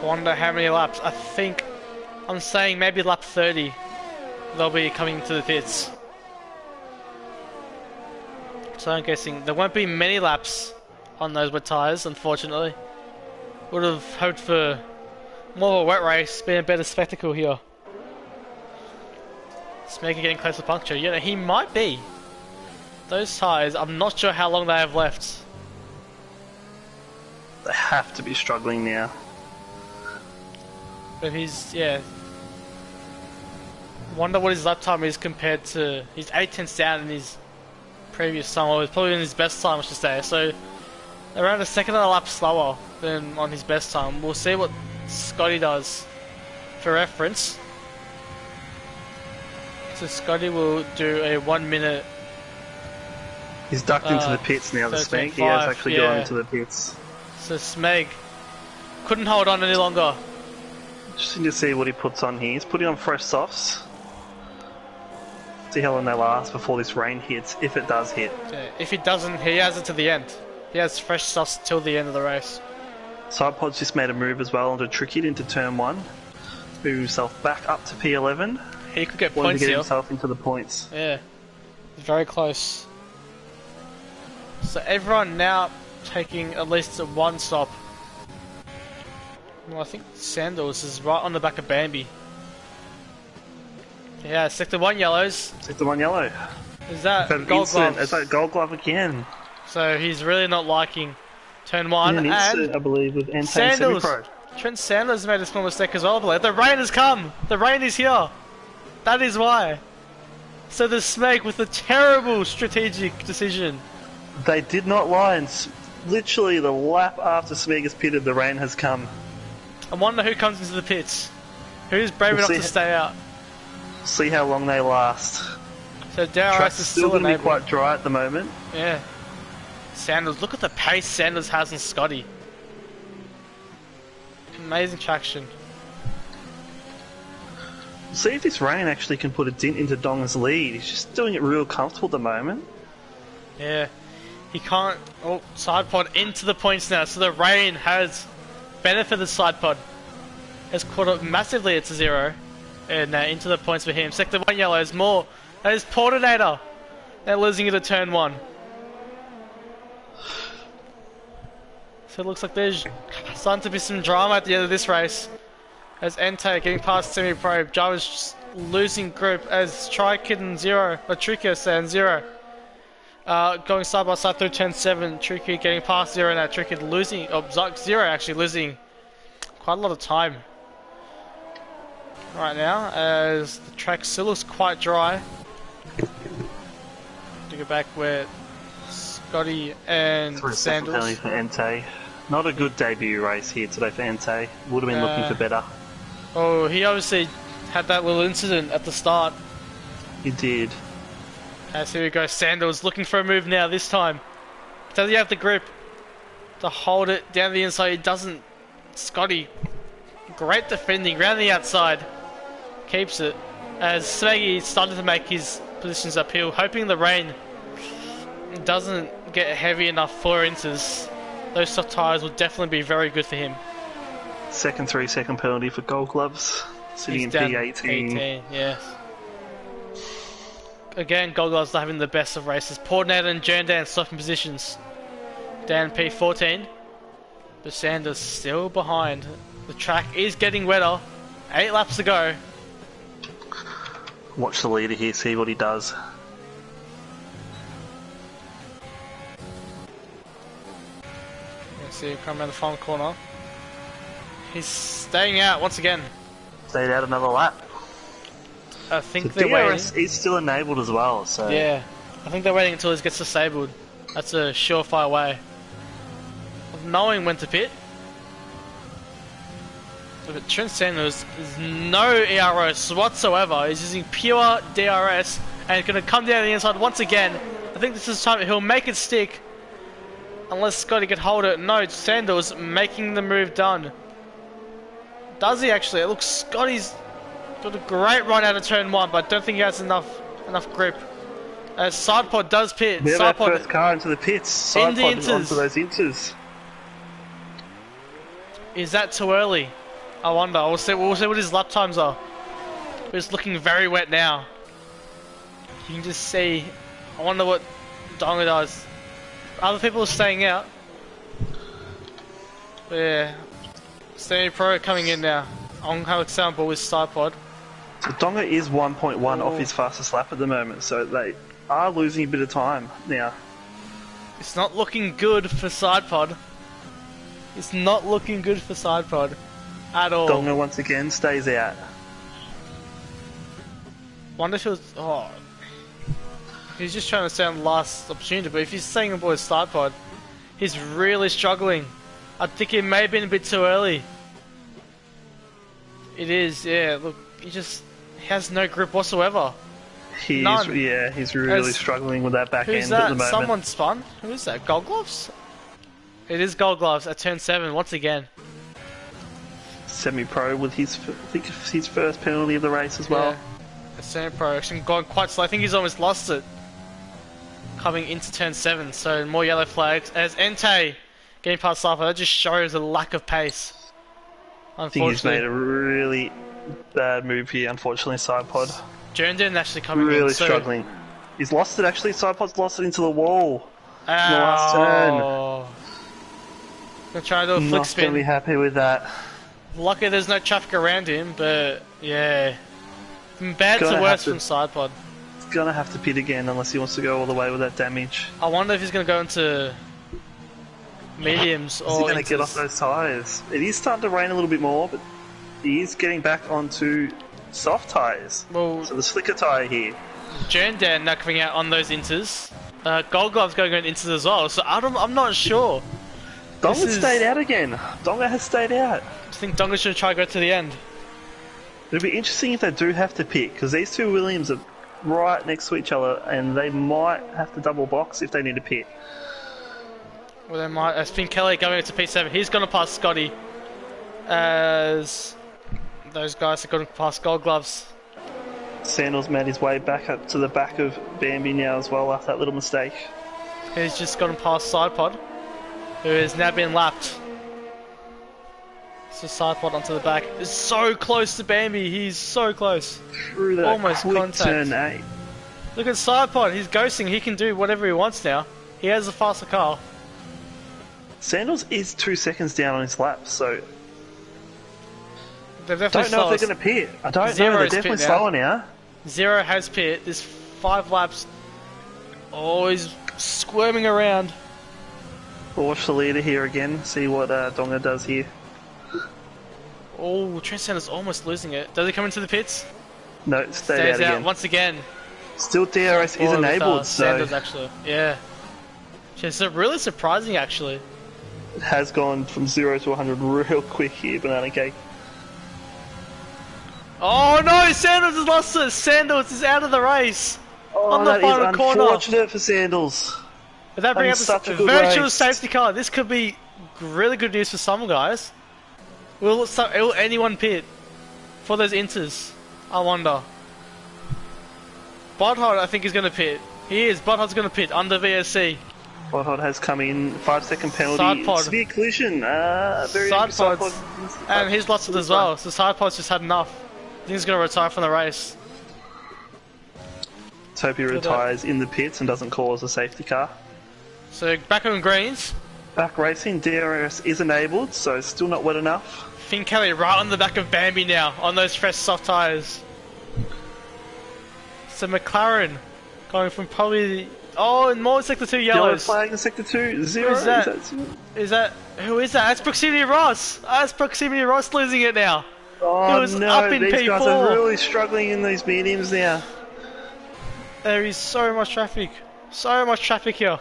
Wonder how many laps. I think I'm saying maybe lap 30 they'll be coming to the pits. So I'm guessing there won't be many laps on those wet tyres, unfortunately. Would have hoped for more of a wet race, being a better spectacle here. Smeggy getting close to puncture. You know, he might be. Those tyres, I'm not sure how long they have left. They have to be struggling now. But he's, yeah. Wonder what his lap time is compared to. He's 8 tenths down in his previous time, or probably in his best time, I should say. So around a second and a lap slower than on his best time. We'll see what Scotty does for reference. So Scotty will do a 1 minute. He's ducked into the pits now, the Smeg. He has actually gone into the pits. So Smeg couldn't hold on any longer. Interesting to see what he puts on here. He's putting on fresh softs. See how long they last before this rain hits, if it does hit. Yeah, if it doesn't, he has it to the end. He has fresh softs till the end of the race. Sidepod's just made a move as well onto Tricky into turn 1. Move himself back up to P11. He could get Wanting points to get here. himself into the points. Yeah, very close. So everyone now taking at least one stop. Well, I think Sandals is right on the back of Bambi. Yeah, sector 1 yellows. Sector 1 yellow. Is that gold glove? Is that gold glove again? So he's really not liking turn 1. And and I believe, with Entei Sandals. Semi-Pro. Trent Sanders made a small mistake as well, I believe. The rain has come! The rain is here! That is why. So the Smeg with a terrible strategic decision. They did not lie, and literally the lap after Smeg has pitted, the rain has come. I wonder who comes into the pits. Who's brave enough to stay out? See how long they last. So DRS Track's is still still going to be enabled. quite dry at the moment. Yeah. Sanders, look at the pace Sanders has on Scotty. Amazing traction. See if this rain actually can put a dent into Donga's lead. He's just doing it real comfortable at the moment. Yeah. He can't... Oh, side pod into the points now. So the rain has benefited side pod. Has caught up massively at 0. And into the points for him. Sector 1 yellow is more. That is Portinator. They're losing it at turn 1. So it looks like there's starting to be some drama at the end of this race. As Entei getting past Semi-Pro. Java's just losing group as Tri-Kid and 0. Or Tricky and 0. Going side by side through turn 7. Tricky getting past 0 now. Tricky losing. Oh, 0 actually losing quite a lot of time right now, as the track still looks quite dry. To go back where Scotty and Sandals. Penalty for Entei. Not a good debut race here today for Entei. Would have been looking for better. Oh, he obviously had that little incident at the start. He did. As here we go, Sandals looking for a move now this time. Does he have the grip to hold it down the inside? He doesn't. Scotty, great defending round the outside. Keeps it. As Smeggy started to make his positions uphill, hoping the rain doesn't get heavy enough for inches. Those soft tyres will definitely be very good for him. Second 3-second penalty for gold gloves. Sitting in down P18. 18, yes. Again, gold gloves are having the best of races. Portinator and Jerndam swapping positions. Dan P14. But Sanders still behind. The track is getting wetter. 8 laps to go. Watch the leader here, see what he does. Let's see him come around the final corner. He's staying out once again. Stayed out another lap. I think The they're waiting. DRS is still enabled as well, so... Yeah, I think they're waiting until he gets disabled. That's a surefire way of knowing when to pit. But Trent Sanders is no ERS whatsoever. He's using pure DRS and going to come down the inside once again. I think this is time he'll make it stick. Unless Scotty can hold it. No, Sanders making the move done. Does he actually? It looks Scotty's got a great run out of turn 1, but I don't think he has enough grip. As Sidepod does pit. We have our Sidepod first car into the pits. In the Sidepod inters. onto those inters. Is that too early? I wonder. We'll see what his lap times are. But it's looking very wet now. You can just see. I wonder what Donga does. Other people are staying out. But yeah. Semi Pro coming in now. On how it's sound with Sidepod. So Donga is 1.1 off his fastest lap at the moment, so they are losing a bit of time now. It's not looking good for Sidepod. It's not looking good for Sidepod at all. Donga once again stays out. Wonder if it was. Oh. He's just trying to sound last opportunity, but if he's saying about Sidepod, he's really struggling. I think it may have been a bit too early. It is, yeah. Look, he has no grip whatsoever. He's really struggling with that back end at the moment. Someone spun? Who is that? Gold Gloves? It is Gold Gloves at turn 7 once again. Semi-pro with his first penalty of the race as well. Yeah. A semi-pro actually going quite slow. I think he's almost lost it. Coming into turn 7, so more yellow flags. As Entei getting past Cypher, that just shows a lack of pace. I think he's made a really bad move here, unfortunately, Sidepod. Jernden actually coming in. Really struggling. He's lost it actually, Sidepod's lost it into the wall. In the last turn. Gonna try to do a flick spin. Not gonna be happy with that. Lucky there's no traffic around him, but yeah. From bad to worse from Sidepod. He's gonna have to pit again unless he wants to go all the way with that damage. I wonder if he's gonna go into mediums or. Is he gonna get off those tyres? It is starting to rain a little bit more, but he is getting back onto soft tyres. Well, so the slicker tyre here. Jernden now coming out on those inters. Gold Glove's going to go inters as well, so I'm not sure. Donga stayed out again. Donga has stayed out. I think Donga should try to go to the end. It'll be interesting if they do have to pick, because these two Williams are right next to each other, and they might have to double box if they need to pit. Well, they might. Finn Kelly going into P7. He's going to pass Scotty. As those guys are going to pass Gold Gloves. Sandals made his way back up to the back of Bambi now as well after that little mistake. He's just gone past Sidepod, who has now been lapped. So Sidepod onto the back. Is so close to Bambi. He's so close. Through that almost quick contact. Turn 8. Look at Sidepod. He's ghosting. He can do whatever he wants now. He has a faster car. Sandals is 2 seconds down on his lap, so I don't know if they're going to pit. I don't know. They're definitely slower now. Zero has pit. There's 5 laps. Oh, he's squirming around. We'll watch the leader here again. See what Donga does here. Oh, Trent Sanders almost losing it. Does he come into the pits? No, stayed out again. Once again. Still DRS is enabled, so Sanders actually, yeah. It's really surprising actually. It has gone from 0 to 100 real quick here, Banana Cake. Oh no, Sandals has lost it! Sandals is out of the race! Oh, on the final corner! Unfortunate for Sandals. But that brings up a virtual safety car. This could be really good news for some guys. Will anyone pit for those inters? I wonder. Bodhod, I think, is going to pit. He is. Bodhod's going to pit under VSC. Bodhod has come in. 5-second penalty. Severe collision. Very Sidepod. And he's lost it as well. So Sidepod's just had enough. I think he's going to retire from the race. Let's hope he retires in the pits and doesn't cause a safety car. So back on greens. Back racing. DRS is enabled, so still not wet enough. Finn Kelly right on the back of Bambi now on those fresh soft tyres. So McLaren going from probably and more sector 2 yellows. Yellow flag in sector 2. Zero. Who is that? Who is that? That's Proximity Ross. That's Proximity Ross losing it now. Oh he was no! up in These P4. guys are really struggling in these mediums now. There is so much traffic. So much traffic here.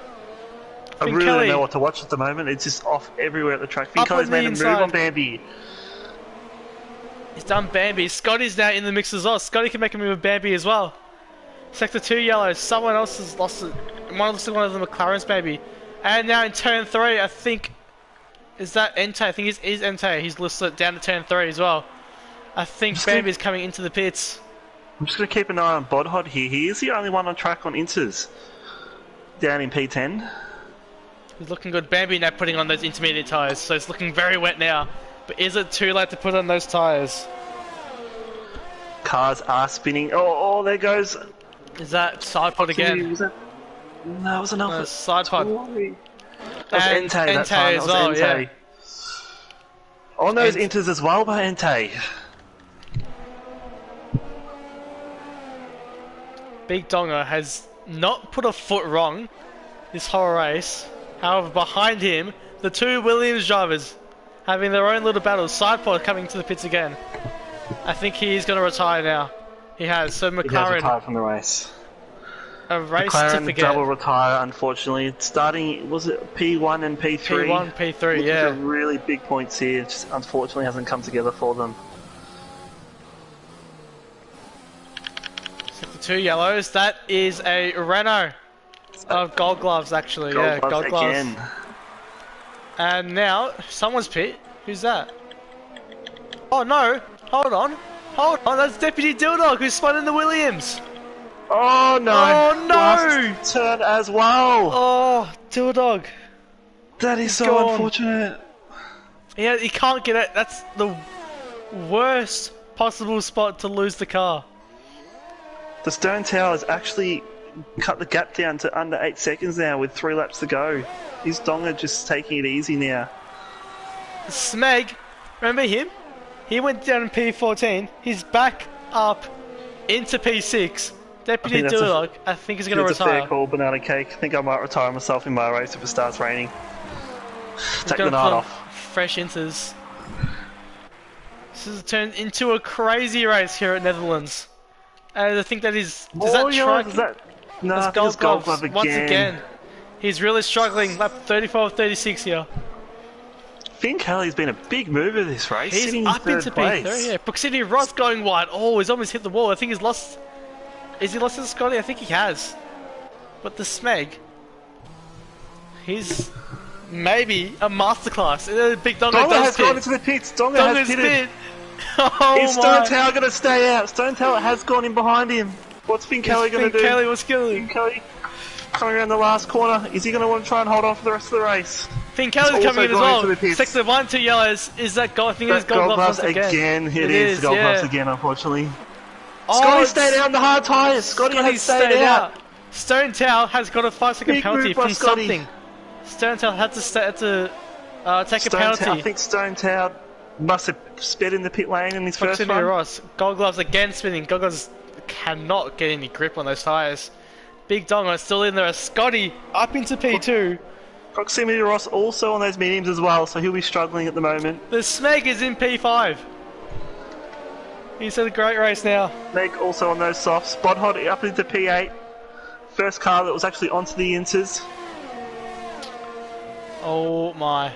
I really don't know what to watch at the moment. It's just off everywhere at the track. Finn Kelly's made a move on Bambi. He's done Bambi. Scotty's now in the mix as well. Scotty can make a move with Bambi as well. Sector 2 yellow. Someone else has lost it. One of the McLaren's maybe. And now in turn 3, I think... Is that Entei? I think it is Entei. He's listed down to turn 3 as well. I think Bambi's coming into the pits. I'm just going to keep an eye on Bodhod here. He is the only one on track on inters. Down in P10. He's looking good. Bambi now putting on those intermediate tyres. So it's looking very wet now. But is it too late to put on those tyres? Cars are spinning. Oh, there goes. Is that side pod again? Was that... No, it was another. No, side pod. That was Entei that time. Entei as well, Entei. yeah. On those inters as well by Entei. Big Dongo has not put a foot wrong this whole race. However, behind him, the two Williams drivers having their own little battle. Sidepod coming to the pits again. I think he's going to retire now. He has. So McLaren. He has retired from the race. A race McLaren to forget. double retire, unfortunately. Starting, was it P1 and P3? P1, P3, yeah. Really big points here. It just unfortunately hasn't come together for them. So the two yellows. That is a Renault of gold gloves, actually. Gold gloves again. And now, someone's pit. Who's that? Oh no! Hold on. That's Deputy Dildog who's spun in the Williams. Oh no! Oh no! Last turn as well. Oh, Dildog. That is so unfortunate. Yeah, he can't get it. That's the worst possible spot to lose the car. The Stone Tower has actually cut the gap down to under 8 seconds now with 3 laps to go. His Donga just taking it easy now. Smeg, remember him? He went down in P14. He's back up into P6. Deputy Dildog, I think he's going to retire. It's a fair call, banana cake. I think I might retire myself in my race if it starts raining. Take the night off. Fresh inters. This has turned into a crazy race here at Netherlands. And I think that is... Does that truck... No, that's Gold Glove again. Once again. He's really struggling. Lap 34 36 here. Finn Kelly's been a big mover this race. He's up into P3, yeah. Proximity Ross going wide. Oh, he's almost hit the wall. I think he's lost... Is he lost to Scotty? I think he has. But the Smeg... He's... Maybe a masterclass. Big Donga has gone into the pits. Donga has pitted. Oh is Stone Tower going to stay out? Stone Tower has gone in behind him. What's Finn Kelly going to do? Finn Kelly was killing. Finn Kelly coming around the last corner. Is he going to want to try and hold on for the rest of the race? Finn Kelly's coming in as well. Sector 1, 2 yellows. Is that gold? I think it is gold gloves again. It is gold gloves again, unfortunately. Oh, Scotty stayed out in the hard tyres. Scotty has stayed out. Stone Tower has got a 5-second penalty from something. Stone Tower had to take a penalty. I think Stone Tower must have sped in the pit lane in his first run. Ross. Gold gloves again spinning. Gold gloves cannot get any grip on those tyres. Big Donga still in there. Scotty up into P2. Proximity Ross also on those mediums as well, so he'll be struggling at the moment. The Smeg is in P5. He's had a great race now. Smeg also on those softs. Spot Hot up into P8. First car that was actually onto the inters. Oh my.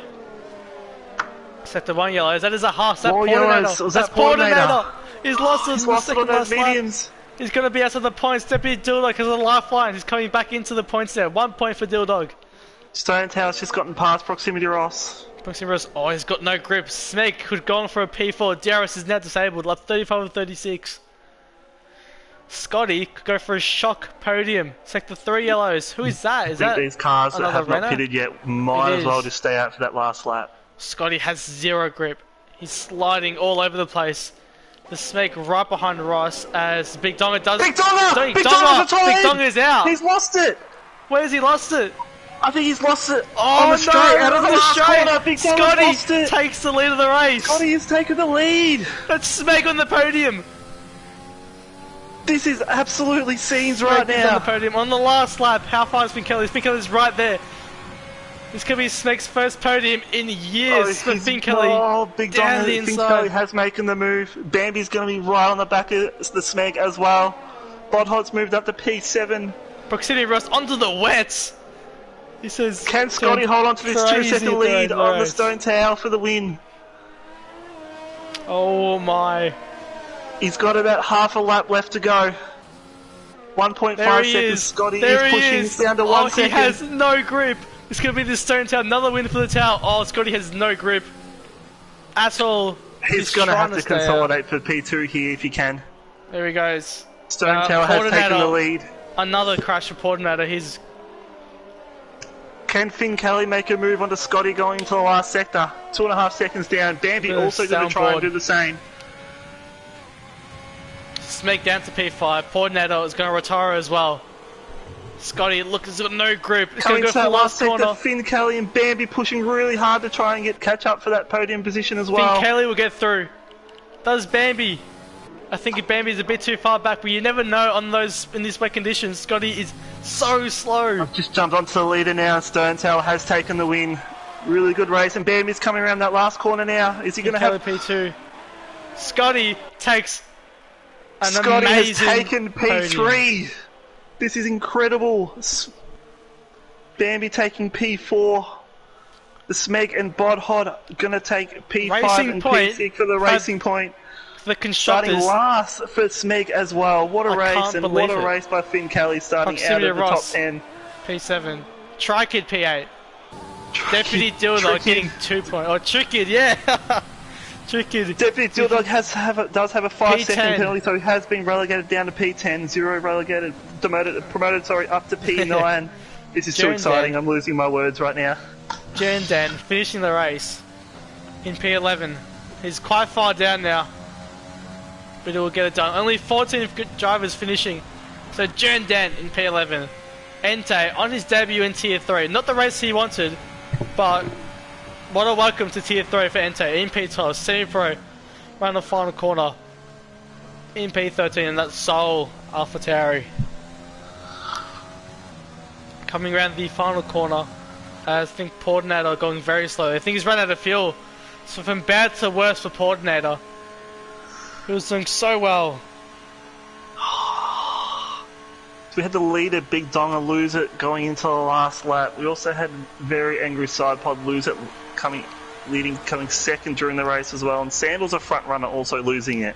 Sector 1 yellows. That is a half. More yellows. That's Portinator. He's lost it on those mediums. He's going to be out of the points. Deputy Dildog has a lifeline. He's coming back into the points there. 1 point for Dildog. Stone Tower's just gotten past Proximity Ross. Proximity Ross. Oh, he's got no grip. Smeg could go on for a P4. Darius is now disabled. Lap 35 and 36. Scotty could go for a shock podium. Sector 3 yellows. Who is that? Is that these cars that have not pitted yet might as well just stay out for that last lap. Scotty has zero grip. He's sliding all over the place. The Smeg right behind Ross as Big Donga does... Big Donga! Big Donga is out! He's lost it! Where's he lost it? I think he's lost it. Oh, on the straight, out of the last corner. Big Scotty lost it. Takes the lead of the race. Scotty has taken the lead. That's Smeg on the podium. This is absolutely scenes right now. On the podium on the last lap. How far is Finn Kelly? Finn Kelly's right there. This could be Smeg's first podium in years for Finn Kelly. Oh, Big Donga. Finn Kelly has making the move. Bambi's going to be right on the back of the Smeg as well. Bodhot's moved up to P7. Proximity Ross onto the wets. He says, can Scotty hold on to this 2-second lead on the Stone Tower for the win? Oh my. He's got about half a lap left to go. 1.5 seconds. Scotty is pushing. He's down to 1 second. He has no grip. It's going to be the Stone Tower. Another win for the Tower. Oh, Scotty has no grip at all. He's going to have to consolidate for P2 here if he can. There he goes. Stone Tower has taken the lead. Another crash for Portinator. He's Can Finn Kelly make a move onto Scotty going into the last sector? 2.5 seconds down. Bambi also going to try and do the same. Smeg down to P5. Portnato is going to retire as well. Scotty, look, has got no grip. It's going to go for the last corner. Sector, Finn Kelly and Bambi pushing really hard to try and catch up for that podium position as well. Finn Kelly will get through. Does Bambi? I think Bambi's a bit too far back, but you never know on those in these wet conditions. Scotty is so slow. I've just jumped onto the leader now. Sterntail has taken the win. Really good race, and Bambi's coming around that last corner now. Is he going to have P2? Scotty takes an Scotty amazing has taken P3. podium. This is incredible. Bambi taking P4. The Smeg and Bod Hod going to take P5 Racing and point P6 for the racing point. The constructors. Starting last for Smeg as well. What a race, and what a race by Finn Kelly starting out of the top 10. P7. Tri-Kid P8. Deputy Dilldog getting 2 points. Oh, Trickid, yeah! Trickid. Deputy Dilldog does have a 5-second P10. penalty, so he has been relegated down to P10. Zero relegated, promoted, up to P9. This is too exciting. I'm losing my words right now. Jernden finishing the race in P11. He's quite far down now, but he will get it done. Only 14 drivers finishing. So Jernden in P11. Entei on his debut in Tier 3. Not the race he wanted, but what a welcome to Tier 3 for Entei. In P12, semi-pro, around the final corner. In P13, and that's Seoul AlphaTauri. Coming around the final corner, I think Portnato going very slow. I think he's run out of fuel. So from bad to worse for Portnato. He was doing so well. We had the leader, Big Donga, lose it going into the last lap. We also had very angry side pod lose it coming second during the race as well. And Sandals, a front runner, also losing it.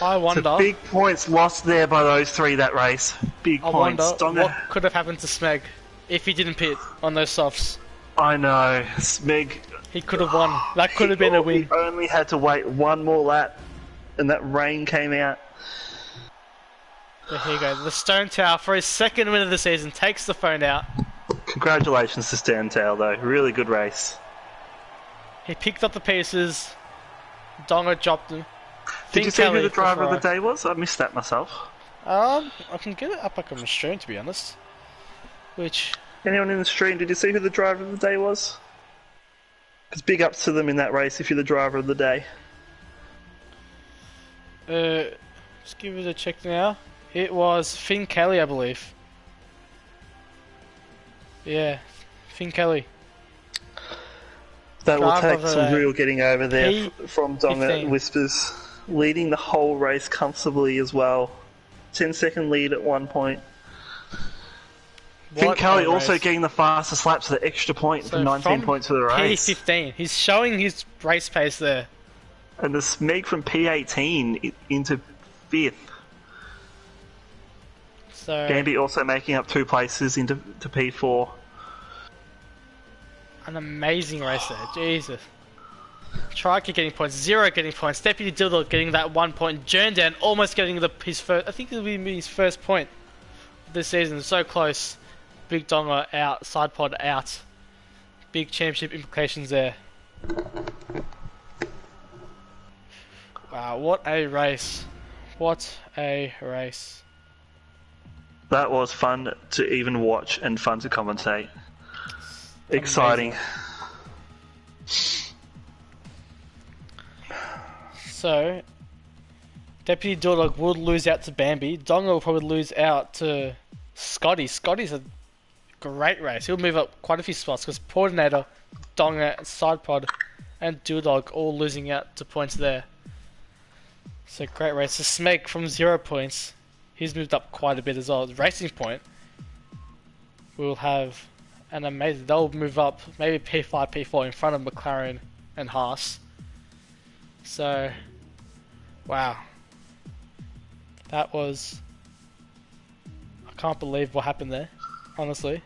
I wonder. So big points lost there by those three that race. Big points. I wonder what could have happened to Smeg if he didn't pit on those softs. I know. Smeg. He could have won. That could have been a win. He only had to wait one more lap, and that rain came out. But here you go. The Stone Tower, for his second win of the season, takes the phone out. Congratulations to Sterntail, though. Really good race. He picked up the pieces. Donga dropped him. Did you see who the driver of the day was? I missed that myself. I can get it up like on the stream, to be honest. Which... Anyone in the stream, did you see who the driver of the day was? Because big ups to them in that race if you're the driver of the day. Just give it a check now. It was Finn Kelly, I believe. Yeah, Finn Kelly. That will take some real getting over there from Donga Whispers. Leading the whole race comfortably as well. 10-second lead at one point. Finn Kelly also getting the fastest lap to the extra point for 19 points for the race. P15. He's showing his race pace there. And the Smeg from P18 into 5th. So Bambi also making up 2 places into P4. An amazing race there, Jesus. Trike getting points, Zero getting points, Deputy Dildo getting that 1 point, Jernden almost getting his first, I think it'll be his first point this season, so close. Big Donga out, side pod out. Big championship implications there. Wow, what a race. What a race. That was fun to even watch and fun to commentate. Exciting. So, Deputy Dildo would lose out to Bambi. Donga will probably lose out to Scotty. Scotty's a great race. He'll move up quite a few spots because Portinator, Donga, Sidepod, and Dilldog all losing out to points there. So great race. The Smeg from 0 points. He's moved up quite a bit as well. Racing Point will have an amazing... They'll move up maybe P5, P4 in front of McLaren and Haas. So, wow. That was... I can't believe what happened there, honestly.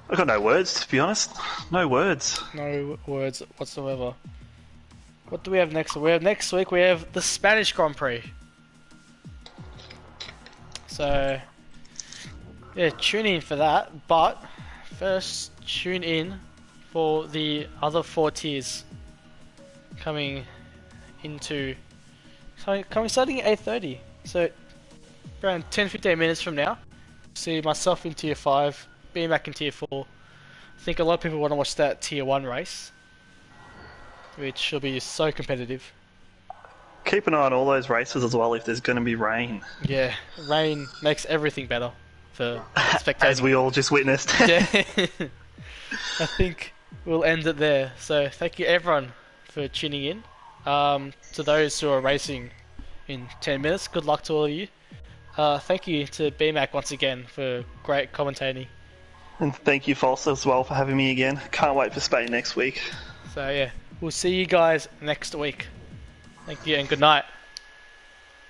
I've got no words, to be honest. No words. No words whatsoever. What do we have next week? Next week we have the Spanish Grand Prix. So, yeah, tune in for that. But first tune in for the other 4 tiers coming into starting at 8:30. So around 10-15 minutes from now, see myself in tier 5, BMAC in tier 4. I think a lot of people want to watch that tier 1 race, which will be so competitive. Keep an eye on all those races as well if there's going to be rain. Yeah, rain makes everything better for spectating. As we all just witnessed. Yeah. I think we'll end it there. So thank you everyone for tuning in. To those who are racing in 10 minutes, good luck to all of you. Thank you to BMAC once again for great commentating. And thank you, Falsa, as well for having me again. Can't wait for Spain next week. So yeah, we'll see you guys next week. Thank you and good night.